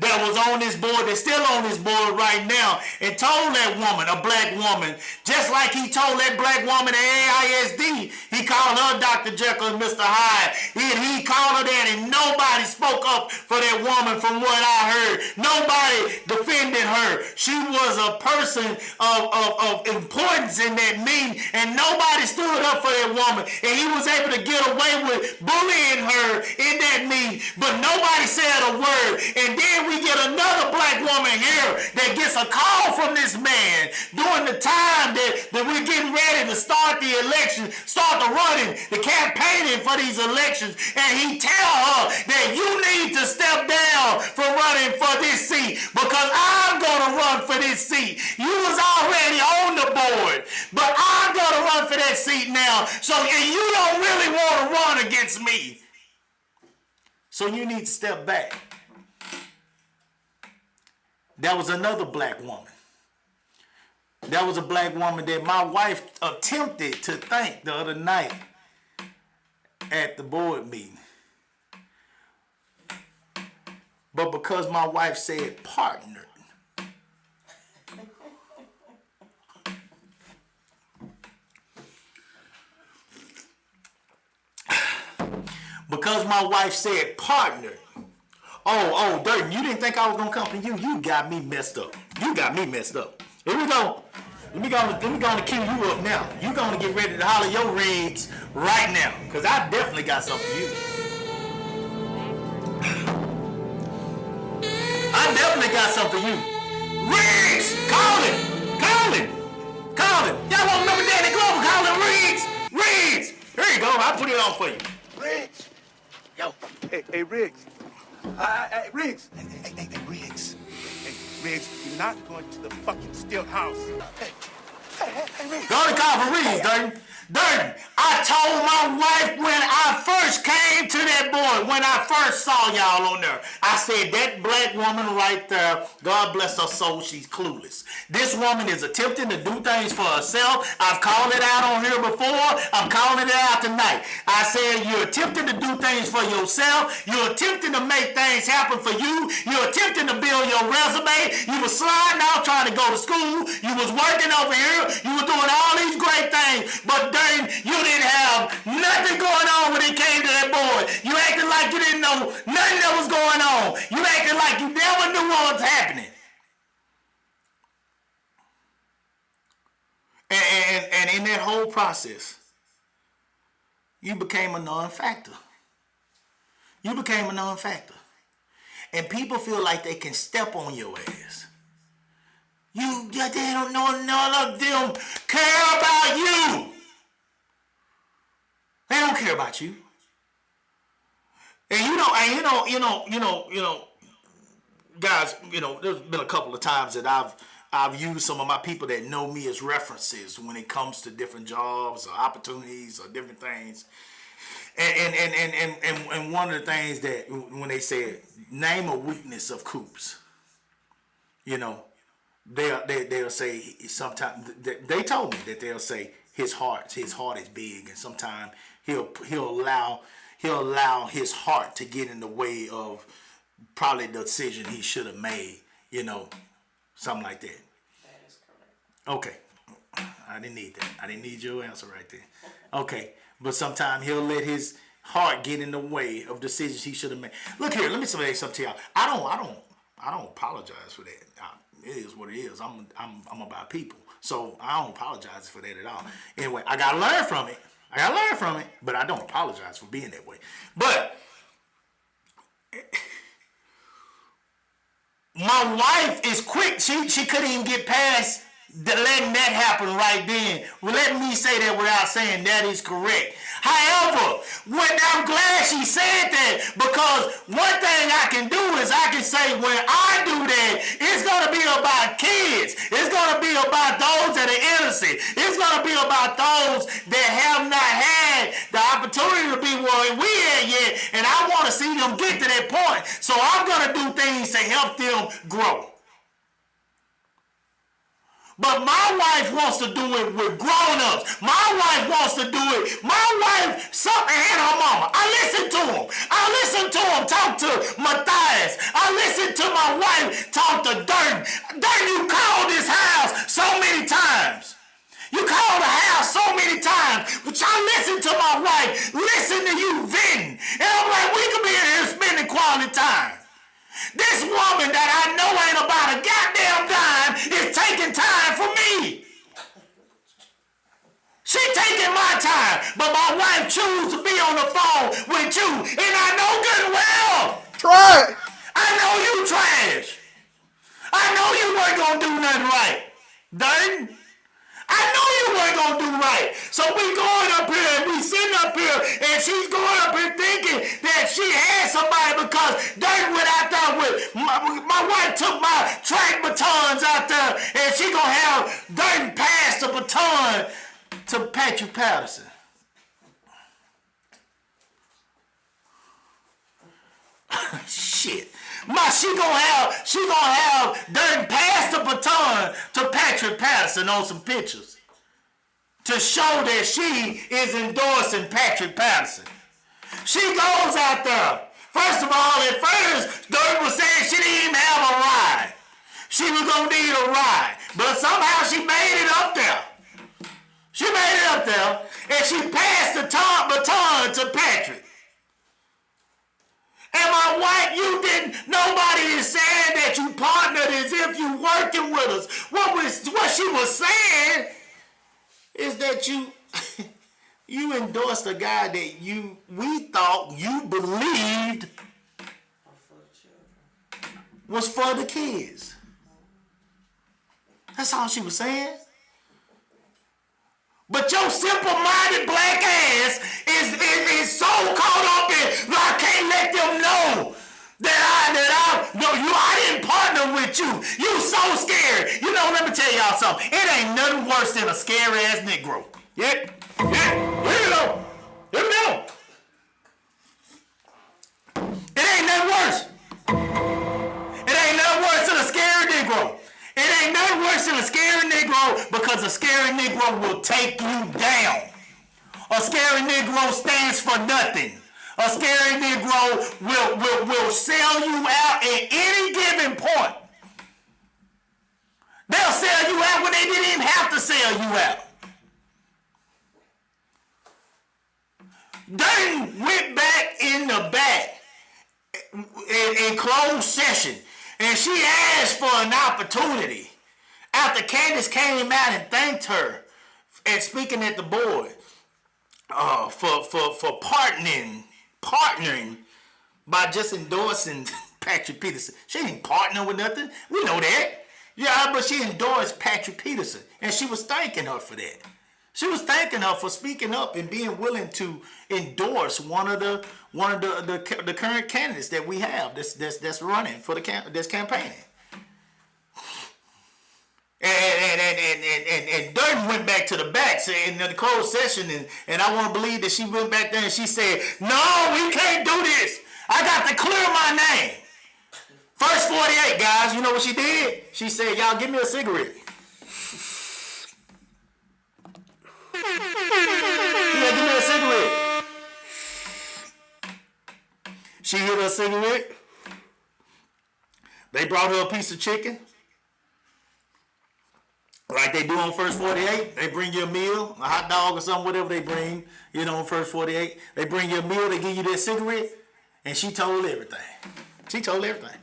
that was on this board, that's still on this board right now, and told that woman, a black woman, just like he told that black woman at AISD, he called her Dr. Jekyll and Mr. Hyde. He called her that, and nobody spoke up for that woman from what I heard. Nobody defended her. She was a person of importance in that meeting, and nobody stood up for that woman, and he was able to get away with bullying her in that meeting, but nobody said a word. And then we get another black woman here that gets a call from this man during the time that we're getting ready to start the election, start the running, the campaigning for these elections, and he tell her that you need to step down from running for this seat because I'm going to run for this seat. You was already on the board, but I'm going to run for that seat now, so and you don't really want to run against me. So you need to step back. That was another black woman. That was a black woman that my wife attempted to thank the other night at the board meeting. But because my wife said partnered, Durden, you didn't think I was gonna come for you. You got me messed up. You got me messed up. Here we go. Let me go and cue you up now. You gonna get ready to holler your rigs right now, cause I definitely got something for you. I definitely got something for you. Riggs, call him. Y'all won't remember Danny Glover calling Riggs. Here you go. I'll put it on for you. Riggs! Yo. Hey, Riggs. Riggs. Hey, Riggs. Hey, Riggs, you're not going to the fucking stilt house. Hey, Riggs. Go to call for Riggs, Durden. I told my wife when I first came to that boy, when I first saw y'all on there, I said, that black woman right there, God bless her soul, she's clueless. This woman is attempting to do things for herself. I've called it out on here before. I'm calling it out tonight. I said, you're attempting to do things for yourself. You're attempting to make things happen for you. You're attempting to build your resume. You were sliding out trying to go to school. You was working over here. You were doing all these great things. But Durden, you didn't have nothing going on when it came to that boy. You acted like you didn't know nothing that was going on. You acted like you never knew what was happening. And in that whole process, you became a non-factor. And people feel like they can step on your ass. They don't know none of them care about you. They don't care about you. And you know, guys, there's been a couple of times that I've used some of my people that know me as references when it comes to different jobs or opportunities or different things. And one of the things that when they said name a weakness of Coops, they'll say sometimes they told me that they'll say his heart is big, and sometimes he'll allow his heart to get in the way of probably the decision he should have made, something like that. That is correct. Okay. I didn't need that. I didn't need your answer right there. Okay. But sometimes he'll let his heart get in the way of decisions he should have made. Look here, let me say something to y'all. I don't apologize for that. It is what it is. I'm about people. So I don't apologize for that at all. Anyway, I gotta learn from it. But I don't apologize for being that way. But my wife is quick. She couldn't even get past letting that happen right then. Well, let me say that without saying that is correct. However, I'm glad she said that, because one thing I can do is I can say when I do that, it's going to be about kids. It's going to be about those that are innocent. It's going to be about those that have not had the opportunity to be where we at yet, and I want to see them get to that point. So I'm going to do things to help them grow. But my wife wants to do it with grown-ups. My wife wants to do it. My wife, something and her mama. I listen to him talk to Matthias. I listen to my wife talk to Durden. Durden, you called this house so many times. You called the house so many times. But I listen to my wife. Listen to you venting. And I'm like, we could be in here spending quality time. This woman that I know ain't about a goddamn dime is taking time for me. She taking my time, but my wife choose to be on the phone with you, and I know good and well. Try. I know you trash. I know you weren't gonna do nothing right, Durden. I know you weren't gonna do right. So we going up here and we sitting up here and she's going up here thinking that she had somebody because Durden went out there with my wife took my track batons out there and she gonna have Durden pass the baton to Patrick Patterson. Shit. She gonna have Durden pass the baton to Patrick Patterson on some pictures to show that she is endorsing Patrick Patterson. She goes out there. First of all, at first, Durden was saying she didn't even have a ride. She was gonna need a ride, but somehow she made it up there. And she passed the baton to Patrick. Am I white? You didn't. Nobody is saying that you partnered as if you working with us. What she was saying is that you endorsed a guy that we thought you believed was for the kids. That's all she was saying. But your simple-minded black ass is so caught up in, I can't let them know I didn't partner with you. You so scared. You know, let me tell y'all something. It ain't nothing worse than a scary-ass Negro. Yeah, here you go. Here we go. It ain't nothing worse. It ain't nothing worse than a scary Negro. It ain't nothing worse than a scary Negro, because a scary Negro will take you down. A scary Negro stands for nothing. A scary Negro will sell you out at any given point. They'll sell you out when they didn't even have to sell you out. Durden went back in the back in closed session, and she asked for an opportunity after Candace came out and thanked her and speaking at the board for partnering by just endorsing Patrick Peterson. She didn't partner with nothing. We know that. Yeah, but she endorsed Patrick Peterson, and she was thanking her for that. She was thanking her for speaking up and being willing to endorse one of the current candidates that we have that's running for that's campaigning. And Durden went back to the back in the closed session, and I want to believe that she went back there and she said, "No, we can't do this. I got to clear my name." First 48, guys, you know what she did? She said, "Y'all give me a cigarette." Yeah, give me a cigarette. She hit her cigarette. They brought her a piece of chicken. Like they do on First 48. They bring you a meal, a hot dog or something, whatever they bring, on First 48. They bring you a meal, they give you that cigarette, and she told everything. She told everything.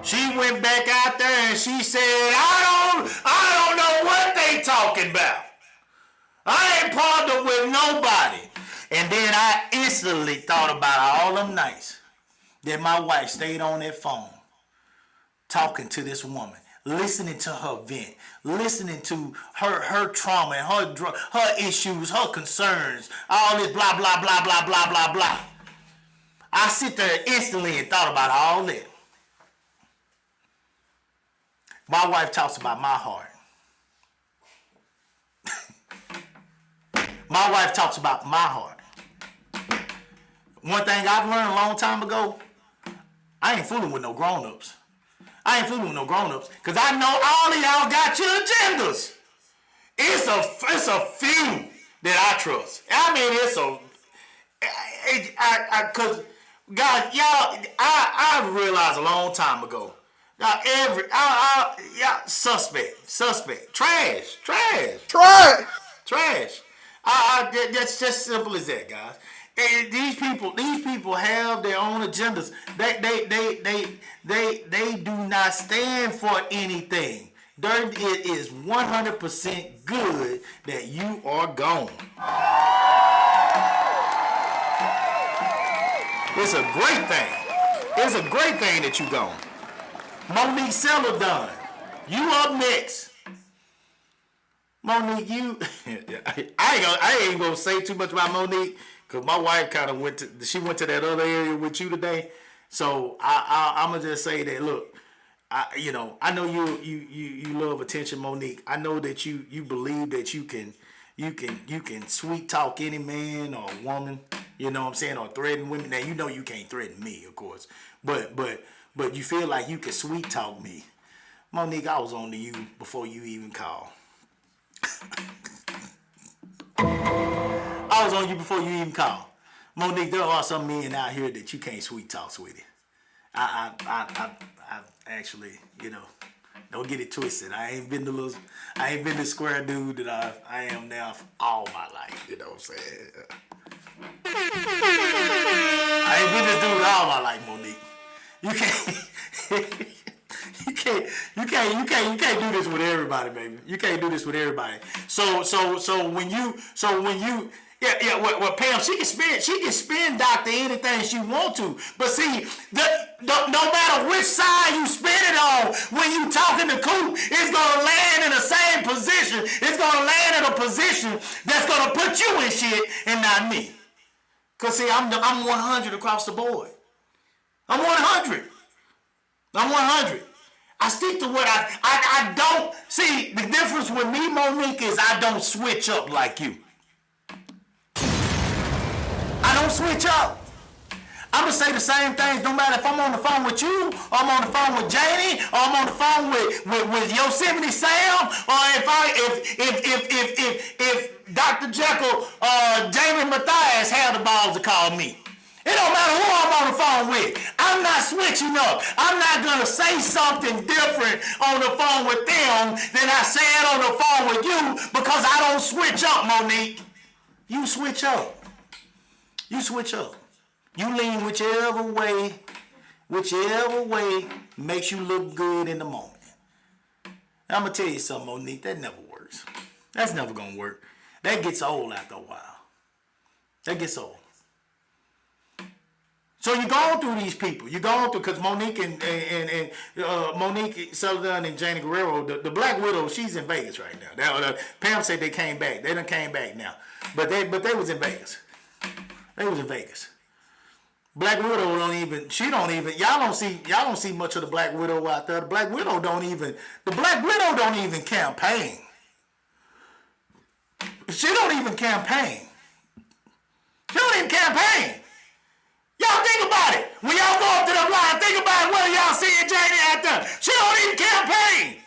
She went back out there and she said, I don't know what they talking about. I ain't partnered with nobody. And then I instantly thought about all them nights that my wife stayed on that phone talking to this woman, listening to her vent, listening to her trauma and her issues, her concerns, all this blah, blah, blah, blah, blah, blah, blah. I sit there instantly and thought about all that. My wife talks about my heart. My wife talks about my heart. One thing I've learned a long time ago, I ain't fooling with no grown-ups. I ain't fooling with no grown-ups, because I know all of y'all got your agendas. It's a few that I trust. I mean, because God, y'all, I realized a long time ago. Suspect, trash. That's just simple as that, guys. And these people have their own agendas. They do not stand for anything. It is 100% good that you are gone. It's a great thing. It's a great thing that you gone. Monique Celadon, you up next. Monique, I ain't gonna say too much about Monique, because my wife kind of went to that other area with you today. So I'm gonna just say that, look, I know you love attention, Monique. I know that you believe that you can sweet talk any man or woman, you know what I'm saying, or threaten women. Now you know you can't threaten me, of course, but you feel like you can sweet talk me. Monique, I was on to you before you even called. I was on you before you even called. Monique, there are some men out here that you can't sweet talk, sweetie. I actually, don't get it twisted. I ain't been the square dude that I am now for all my life. You know what I'm saying? I ain't been this dude all my life, Monique. You can't do this with everybody, baby. You can't do this with everybody. So when you what Pam, she can spin doctor anything she want to. But see, no matter which side you spin it on, when you talking to Coop, it's gonna land in the same position. It's gonna land in a position that's gonna put you in shit and not me. Cause see, I'm 100 across the board. I'm 100. I'm 100. I stick to what I don't see. The difference with me, Monique, is I don't switch up like you. I don't switch up. I'm gonna say the same things no matter if I'm on the phone with you, or I'm on the phone with Janie, or I'm on the phone with Yosemite Sam, or if Dr. Jekyll Jamie Mathias had the balls to call me. It don't matter who I'm on the phone with. I'm not switching up. I'm not gonna say something different on the phone with them than I said on the phone with you, because I don't switch up, Monique. You switch up. You switch up. You lean whichever way makes you look good in the moment. And I'm going to tell you something, Monique, that never works. That's never going to work. That gets old after a while. That gets old. So you're going through these people. You're going through, because Monique and Monique Sullivan and Janie Guerrero, the Black Widow, she's in Vegas right now. Pam said they came back. They done came back now. But they was in Vegas. They was in Vegas. Black Widow y'all don't see much of the Black Widow out there. The Black Widow don't even campaign. She don't even campaign. Y'all think about it. When y'all go up to the line, think about whether y'all seeing Janie out there. She don't even campaign.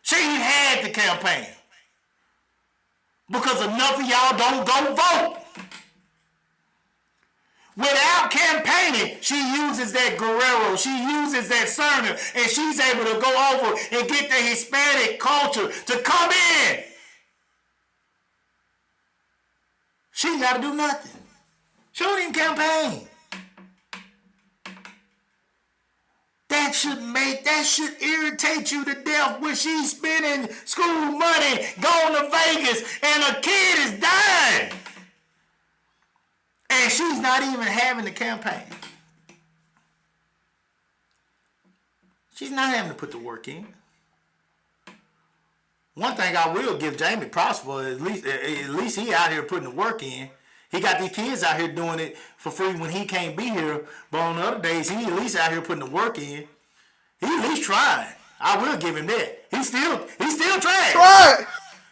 She ain't had to campaign. Because enough of y'all don't go vote. Without campaigning, she uses that Guerrero, she uses that Cerner, and she's able to go over and get the Hispanic culture to come in. She ain't got to do nothing. She don't even campaign. That should irritate you to death when she's spending school money, going to Vegas, and a kid is dying. And she's not even having the campaign. She's not having to put the work in. One thing I will give Jamie props for, at least he out here putting the work in. He got these kids out here doing it for free when he can't be here. But on the other days, he at least out here putting the work in. He at least trying. I will give him that. He's still trash. Right.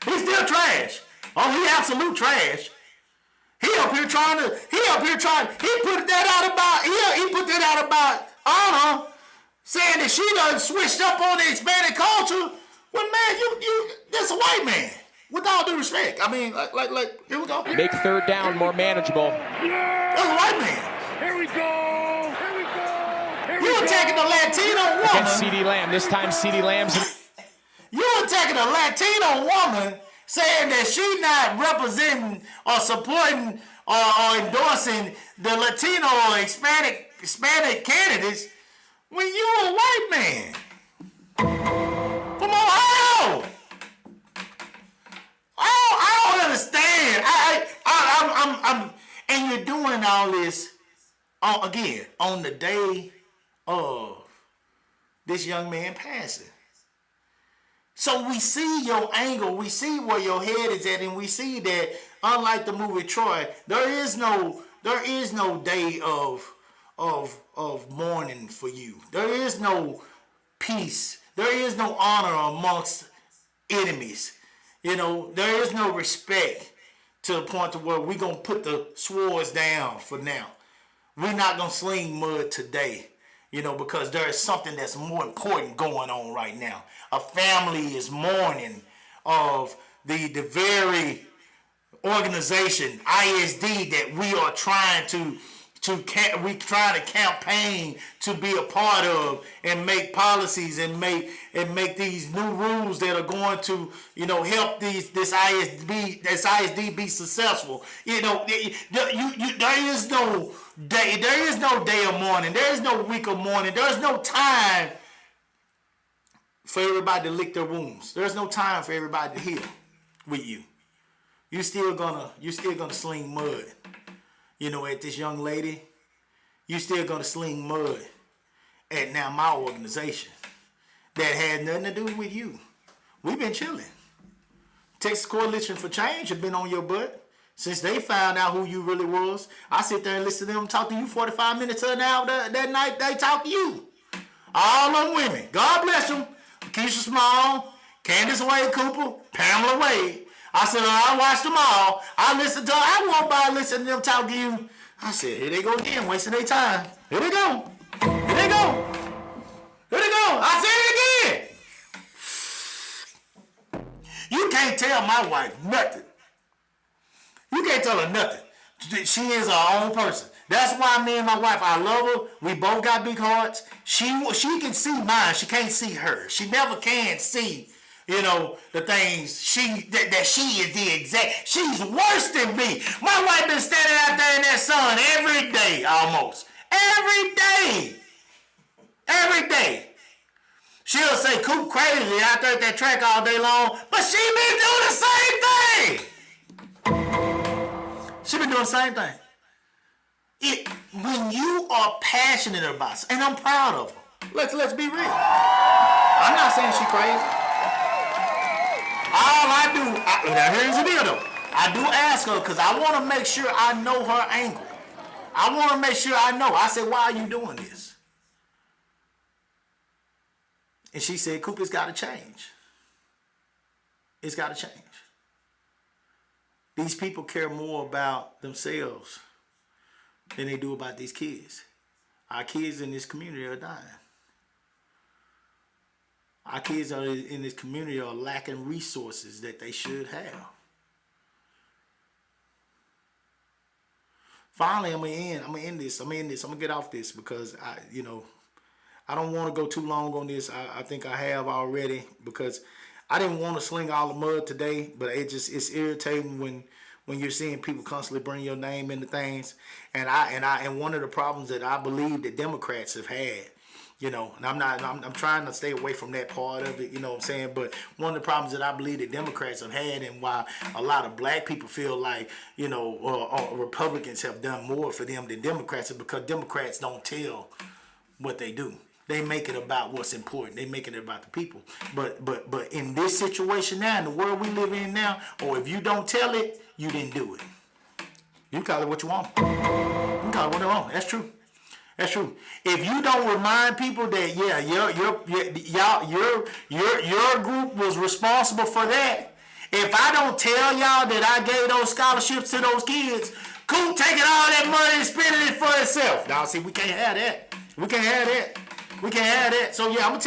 He's still trash. Oh, he absolute trash. He put that out about Anna, saying that she done switched up on the Hispanic culture. Well, man, you that's a white man. With all due respect. I mean, like here we go. Make third down more manageable. That's a white man. Here we go. You attacking the Latino woman. Against CeeDee Lamb. This time CeeDee Lamb's. You attacking a Latino woman, saying that she not representing or supporting or endorsing the Latino or Hispanic candidates when you a white man from Ohio. I don't understand. I'm and you're doing all this again on the day of this young man passing. So we see your angle, we see where your head is at, and we see that unlike the movie Troy, there is no day of mourning for you. There is no peace. There is no honor amongst enemies. You know, there is no respect to the point to where we're going to put the swords down for now. We're not going to sling mud today, you know, because there is something that's more important going on right now. A family is mourning of the very organization, ISD, that we are trying to we trying to campaign to be a part of and make policies and make these new rules that are going to help this ISD be successful. There is no day of mourning. There is no week of mourning. There is no time for everybody to lick their wounds. There's no time for everybody to heal with you. You still gonna sling mud. At this young lady, you still gonna sling mud at now my organization that had nothing to do with you. We've been chilling. Texas Coalition for Change have been on your butt since they found out who you really was. I sit there and listen to them talk to you 45 minutes to an hour that night. They talk to you. All them women. God bless them. Keisha Small, Candace Wade Cooper, Pamela Wade. I said, I watched them all. I walked by and listened to them talk to you. I said, here they go again, wasting their time. Here they go. Here they go. Here they go. I said it again. You can't tell my wife nothing. You can't tell her nothing. She is her own person. That's why me and my wife, I love her. We both got big hearts. She can see mine. She can't see her. She never can see the things that she is the exact. She's worse than me. My wife been standing out there in that sun every day, almost. Every day. Every day. She'll say, Coop crazy out there at that track all day long, but she been doing the same thing. She been doing the same thing. When you are passionate about it, and I'm proud of her. Let's be real. I'm not saying she crazy. All I do, now here's the deal though. I do ask her because I want to make sure I know her angle. I want to make sure I know. I said, why are you doing this? And she said, Coop, it's got to change. It's got to change. These people care more about themselves than they do about these kids. Our kids in this community are dying. Our kids in this community are lacking resources that they should have. Finally, I'm gonna end this. I'm gonna get off this because I don't want to go too long on this. I think I have already because I didn't want to sling all the mud today, but it's irritating when you're seeing people constantly bring your name into things. And one of the problems that I believe that Democrats have had, and I'm trying to stay away from that part of it, you know what I'm saying? But one of the problems that I believe that Democrats have had and why a lot of black people feel like, Republicans have done more for them than Democrats is because Democrats don't tell what they do. They make it about what's important. They make it about the people. But in this situation now, in the world we live in now, or if you don't tell it, you didn't do it. You call it what you want. You call it what you want. That's true. That's true. If you don't remind people that your group was responsible for that, if I don't tell y'all that I gave those scholarships to those kids, Coop taking all that money and spending it for itself. Now see, we can't have that. We can't have that. We can't have that. So yeah, I'm gonna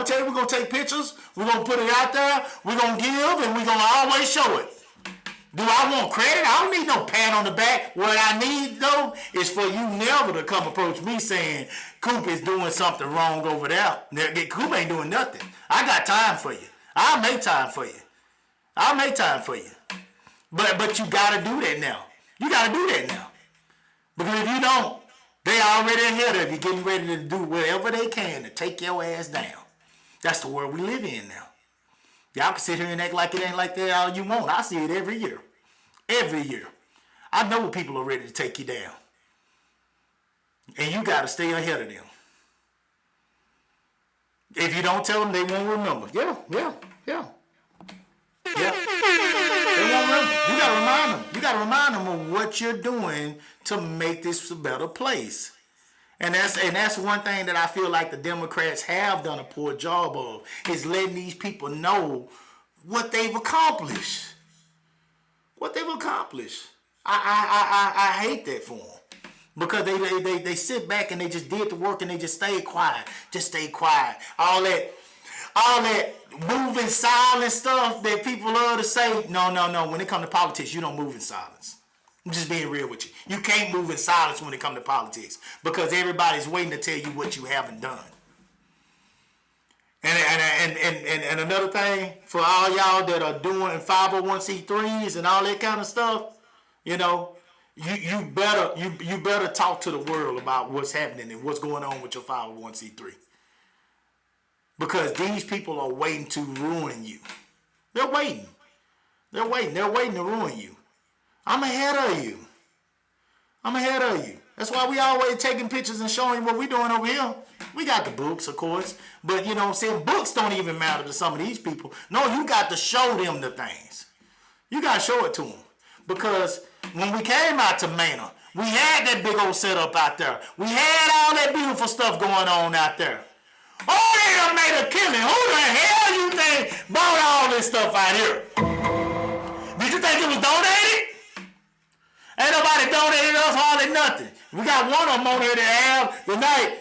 tell you, we're gonna take pictures, we're gonna put it out there, we're gonna give, and we're gonna always show it. Do I want credit? I don't need no pat on the back. What I need, though, is for you never to come approach me saying, Coop is doing something wrong over there. Coop ain't doing nothing. I got time for you. I'll make time for you. I'll make time for you. But you got to do that now. You got to do that now. Because if you don't, they already ahead of you getting ready to do whatever they can to take your ass down. That's the world we live in now. Y'all can sit here and act like it ain't like that all you want. I see it every year. Every year. I know people are ready to take you down. And you got to stay ahead of them. If you don't tell them, they won't remember. Yeah. They won't remember. You got to remind them. You got to remind them of what you're doing to make this a better place. And that's one thing that I feel like the Democrats have done a poor job of, is letting these people know what they've accomplished. What they've accomplished. I hate that for them. Because they sit back and they just did the work and they just stay quiet. Just stay quiet. All that moving silence stuff that people love to say. No. When it comes to politics, you don't move in silence. I'm just being real with you. You can't move in silence when it comes to politics because everybody's waiting to tell you what you haven't done. And another thing for all y'all that are doing 501c3s and all that kind of stuff, you know, you better talk to the world about what's happening and what's going on with your 501c3. Because these people are waiting to ruin you. They're waiting. They're waiting to ruin you. I'm ahead of you. That's why we always taking pictures and showing what we're doing over here. We got the books, of course. But, you know what I'm saying, books don't even matter to some of these people. No, you got to show them the things. You got to show it to them. Because when we came out to Manor, we had that big old setup out there. We had all that beautiful stuff going on out there. Oh, they done made a killing. Who the hell you think bought all this stuff out here? Did you think it was donated? Ain't nobody donated us hardly nothing. We got one of them on here that have tonight.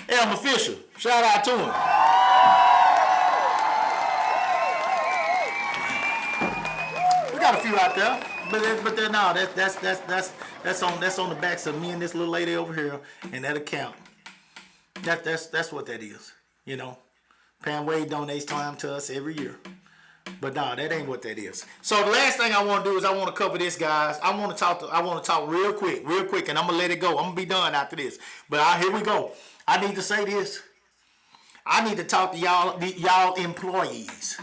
Elmer Fisher. Shout out to him. We got a few out there. But then no, that's on the backs of me and this little lady over here and that account. That's what that is. You know. Pam Wade donates time to us every year. But no, that ain't what that is. So the last thing I want to do is I want to cover this, guys. I want to talk real quick, and I'm gonna let it go. I'm gonna be done after this. But here we go. I need to say this. I need to talk to y'all employees.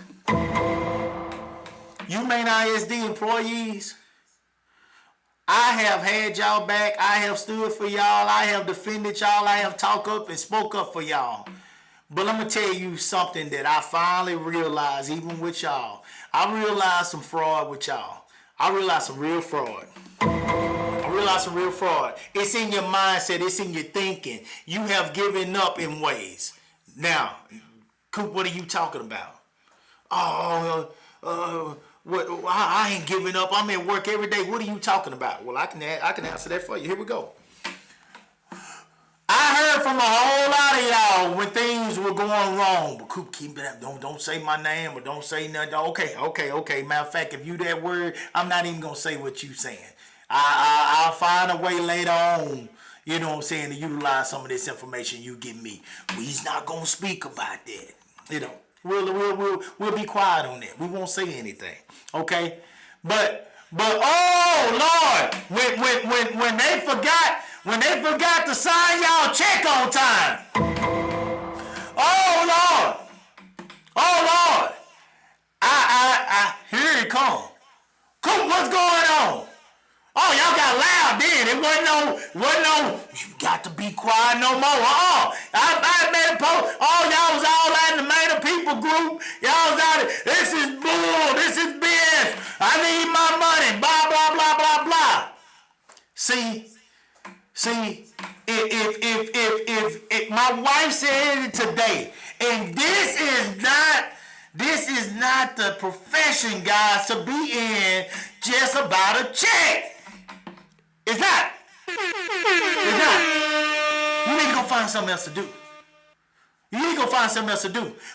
You Maine ISD employees. I have had y'all back. I have stood for y'all. I have defended y'all. I have talked up and spoke up for y'all. But I'm going to tell you something that I finally realized, even with y'all. I realized some fraud with y'all. I realized some real fraud. It's in your mindset. It's in your thinking. You have given up in ways. Now, Coop, what are you talking about? I ain't giving up. I'm at work every day. What are you talking about? Well, I can answer that for you. Here we go. I heard from a whole lot of y'all when things were going wrong. But Coop, keep it up. Don't say my name or don't say nothing. Okay. Matter of fact, if you that word, I'm not even gonna say what you saying. I'll find a way later on, you know what I'm saying, to utilize some of this information you give me. We's not gonna speak about that. You know, we'll be quiet on that. We won't say anything. Okay? But oh Lord, when they forgot to sign y'all check on time. Oh Lord. I here it come. Coop, what's going on? Oh, y'all got loud then. It wasn't no, you got to be quiet no more. I made a post. Oh, y'all was all out in the Manor people group. Y'all was out there. This is bull. This is BS. I need my money. Blah, blah, blah, blah, blah. See, if my wife said it today, and this is not the profession, guys, to be in just about a check. It's not. You need to go find something else to do.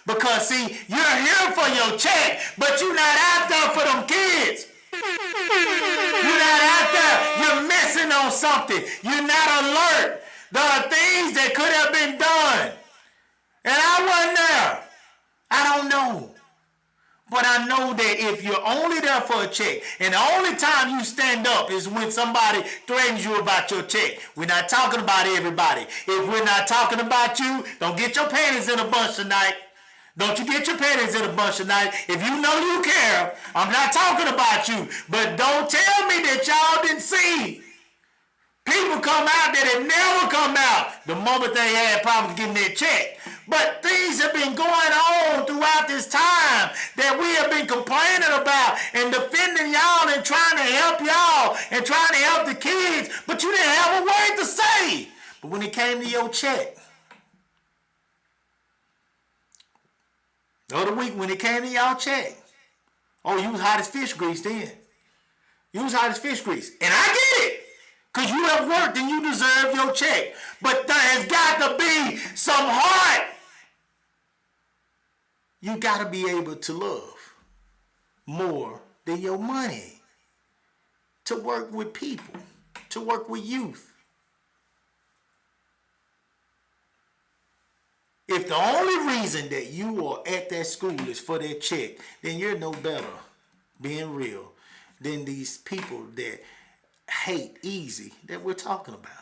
Because, see, you're here for your check, but you're not out there for them kids. You're not out there. You're missing on something. You're not alert. There are things that could have been done. And I wasn't there. I don't know. But I know that if you're only there for a check, and the only time you stand up is when somebody threatens you about your check. We're not talking about everybody. If we're not talking about you, don't get your panties in a bunch tonight. Don't you get your panties in a bunch tonight. If you know you care, I'm not talking about you. But don't tell me that y'all didn't see people come out that had never come out the moment they had problems getting their check. But things have been going on throughout this time that we have been complaining about and defending y'all and trying to help y'all and trying to help the kids, but you didn't have a word to say. But when it came to your check, the other week when it came to y'all check, oh, you was hot as fish grease then. You was hot as fish grease. And I get it. Because you have worked and you deserve your check. But there has got to be some heart. You got to be able to love more than your money. to work with people, to work with youth. If the only reason that you are at that school is for that check, then you're no better, being real, than these people that hate easy that we're talking about.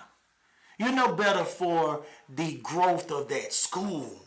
You're no better for the growth of that school.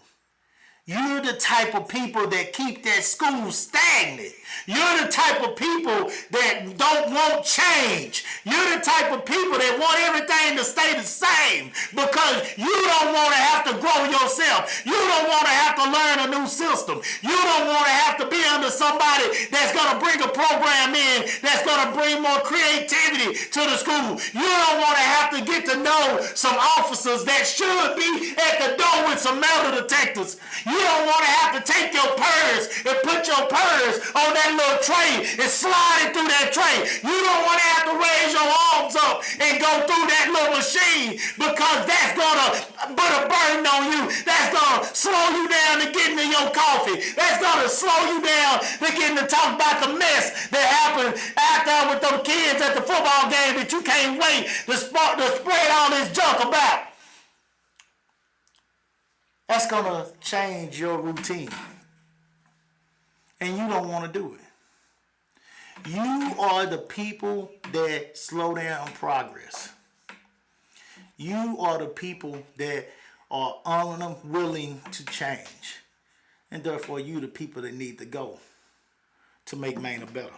You're the type of people that keep that school stagnant. You're the type of people that don't want change. You're the type of people that want everything to stay the same because you don't want to have to grow yourself. You don't want to have to learn a new system. You don't want to have to be under somebody that's going to bring a program in that's going to bring more creativity to the school. You don't want to have to get to know some officers that should be at the door with some metal detectors. You don't want to have to take your purse and put your purse on that little tray and slide it through that tray. You don't want to have to raise your arms up and go through that little machine because that's going to put a burden on you. That's going to slow you down to getting to your coffee. That's going to slow you down to getting to talk about the mess that happened out there with those kids at the football game that you can't wait to spread all this junk about. That's going to change your routine. And you don't want to do it. You are the people that slow down progress. You are the people that are unwilling to change. And therefore, you the people that need to go to make Maine better.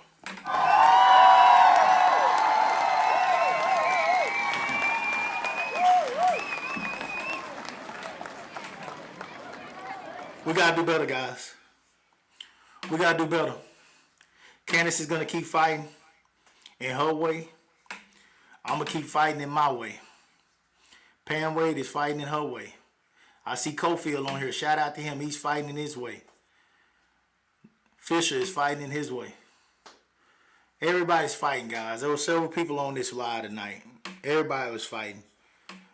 We got to do better, guys. We got to do better. Candace is going to keep fighting in her way. I'm going to keep fighting in my way. Pam Wade is fighting in her way. I see Cofield on here. Shout out to him. He's fighting in his way. Fisher is fighting in his way. Everybody's fighting, guys. There were several people on this live tonight. Everybody was fighting.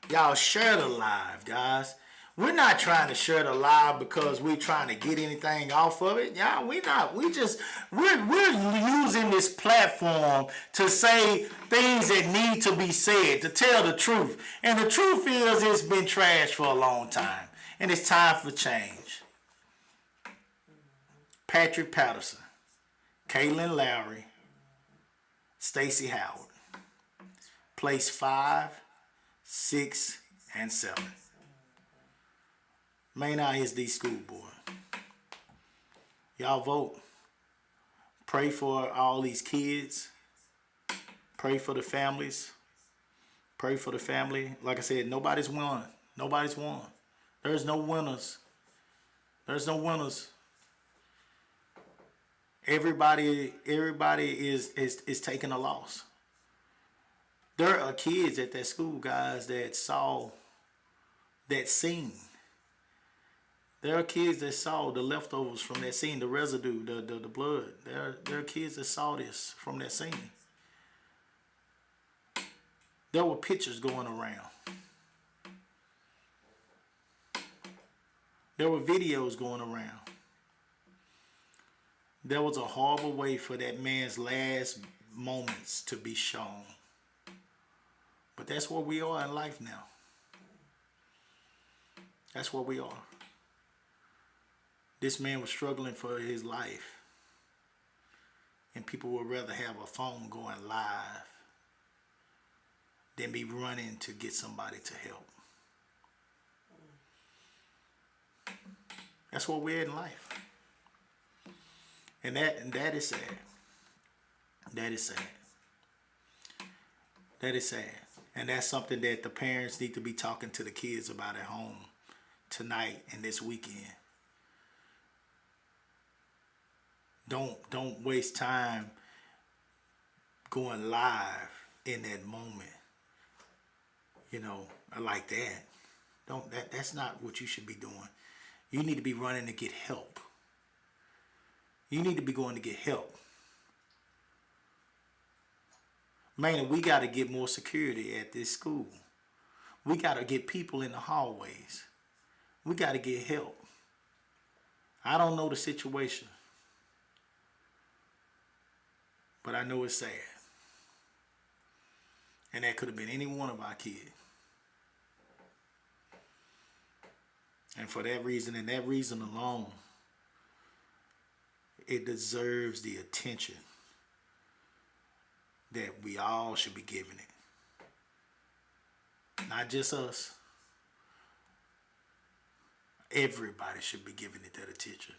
Y'all share the live, guys. We're not trying to share the live because we're trying to get anything off of it. Yeah, we're not. We're using this platform to say things that need to be said, to tell the truth. And the truth is it's been trashed for a long time. And it's time for change. Patrick Patterson, Kaylin Lowry, Stacey Howard. Place 5, 6, and 7. Maine ISD School Board. Y'all vote. Pray for all these kids. Pray for the families. Pray for the family. Like I said, nobody's won. Nobody's won. There's no winners. There's no winners. Everybody is taking a loss. There are kids at that school, guys, that saw that scene. There are kids that saw the leftovers from that scene, the residue, the blood. There are kids that saw this from that scene. There were pictures going around. There were videos going around. There was a horrible way for that man's last moments to be shown. But that's where we are in life now. That's where we are. This man was struggling for his life. And people would rather have a phone going live than be running to get somebody to help. That's what we're in life. And that is sad. That is sad. That is sad. And that's something that the parents need to be talking to the kids about at home tonight and this weekend. Don't waste time going live in that moment. You know, like that. That's not what you should be doing. You need to be running to get help. You need to be going to get help. Man, we got to get more security at this school. We got to get people in the hallways. We got to get help. I don't know the situation, but I know it's sad. And that could have been any one of our kids. And for that reason and that reason alone, it deserves the attention that we all should be giving it. Not just us. Everybody should be giving it that attention.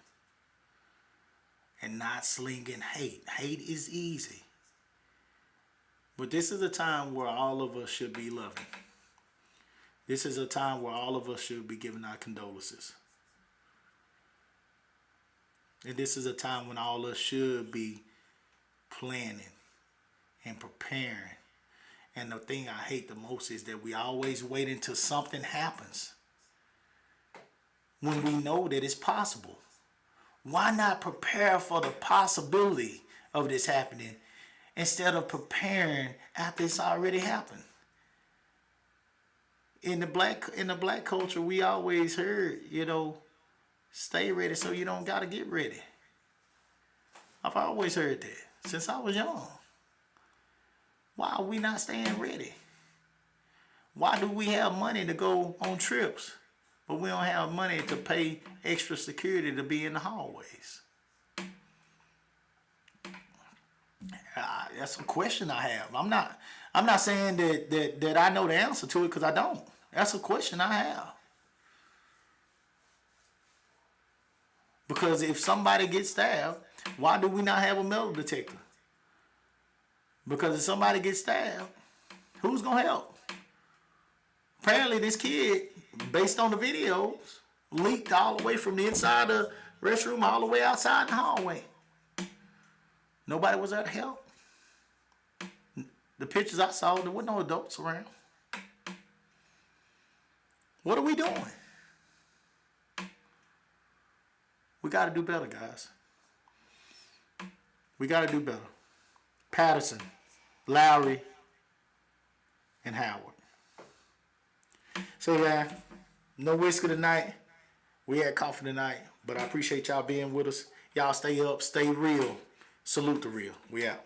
And not slinging hate. Hate is easy. But this is a time where all of us should be loving. This is a time where all of us should be giving our condolences. And this is a time when all of us should be planning and preparing. And the thing I hate the most is that we always wait until something happens when we know that it's possible. Why not prepare for the possibility of this happening instead of preparing after it's already happened? In the black culture, we always heard, stay ready so you don't gotta get ready. I've always heard that since I was young. Why are we not staying ready? Why do we have money to go on trips, but we don't have money to pay extra security to be in the hallways? That's a question I have. I'm not saying that I know the answer to it, because I don't. That's a question I have. Because if somebody gets stabbed, why do we not have a metal detector? Because if somebody gets stabbed, who's going to help? Apparently this kid, based on the videos, leaked all the way from the inside of the restroom all the way outside the hallway. Nobody was there to help. The pictures I saw, there were no adults around. What are we doing? We got to do better, guys. We got to do better. Patterson, Lowry, and Howard. So, yeah, no whiskey tonight. We had coffee tonight, but I appreciate y'all being with us. Y'all stay up, stay real. Salute the real. We out.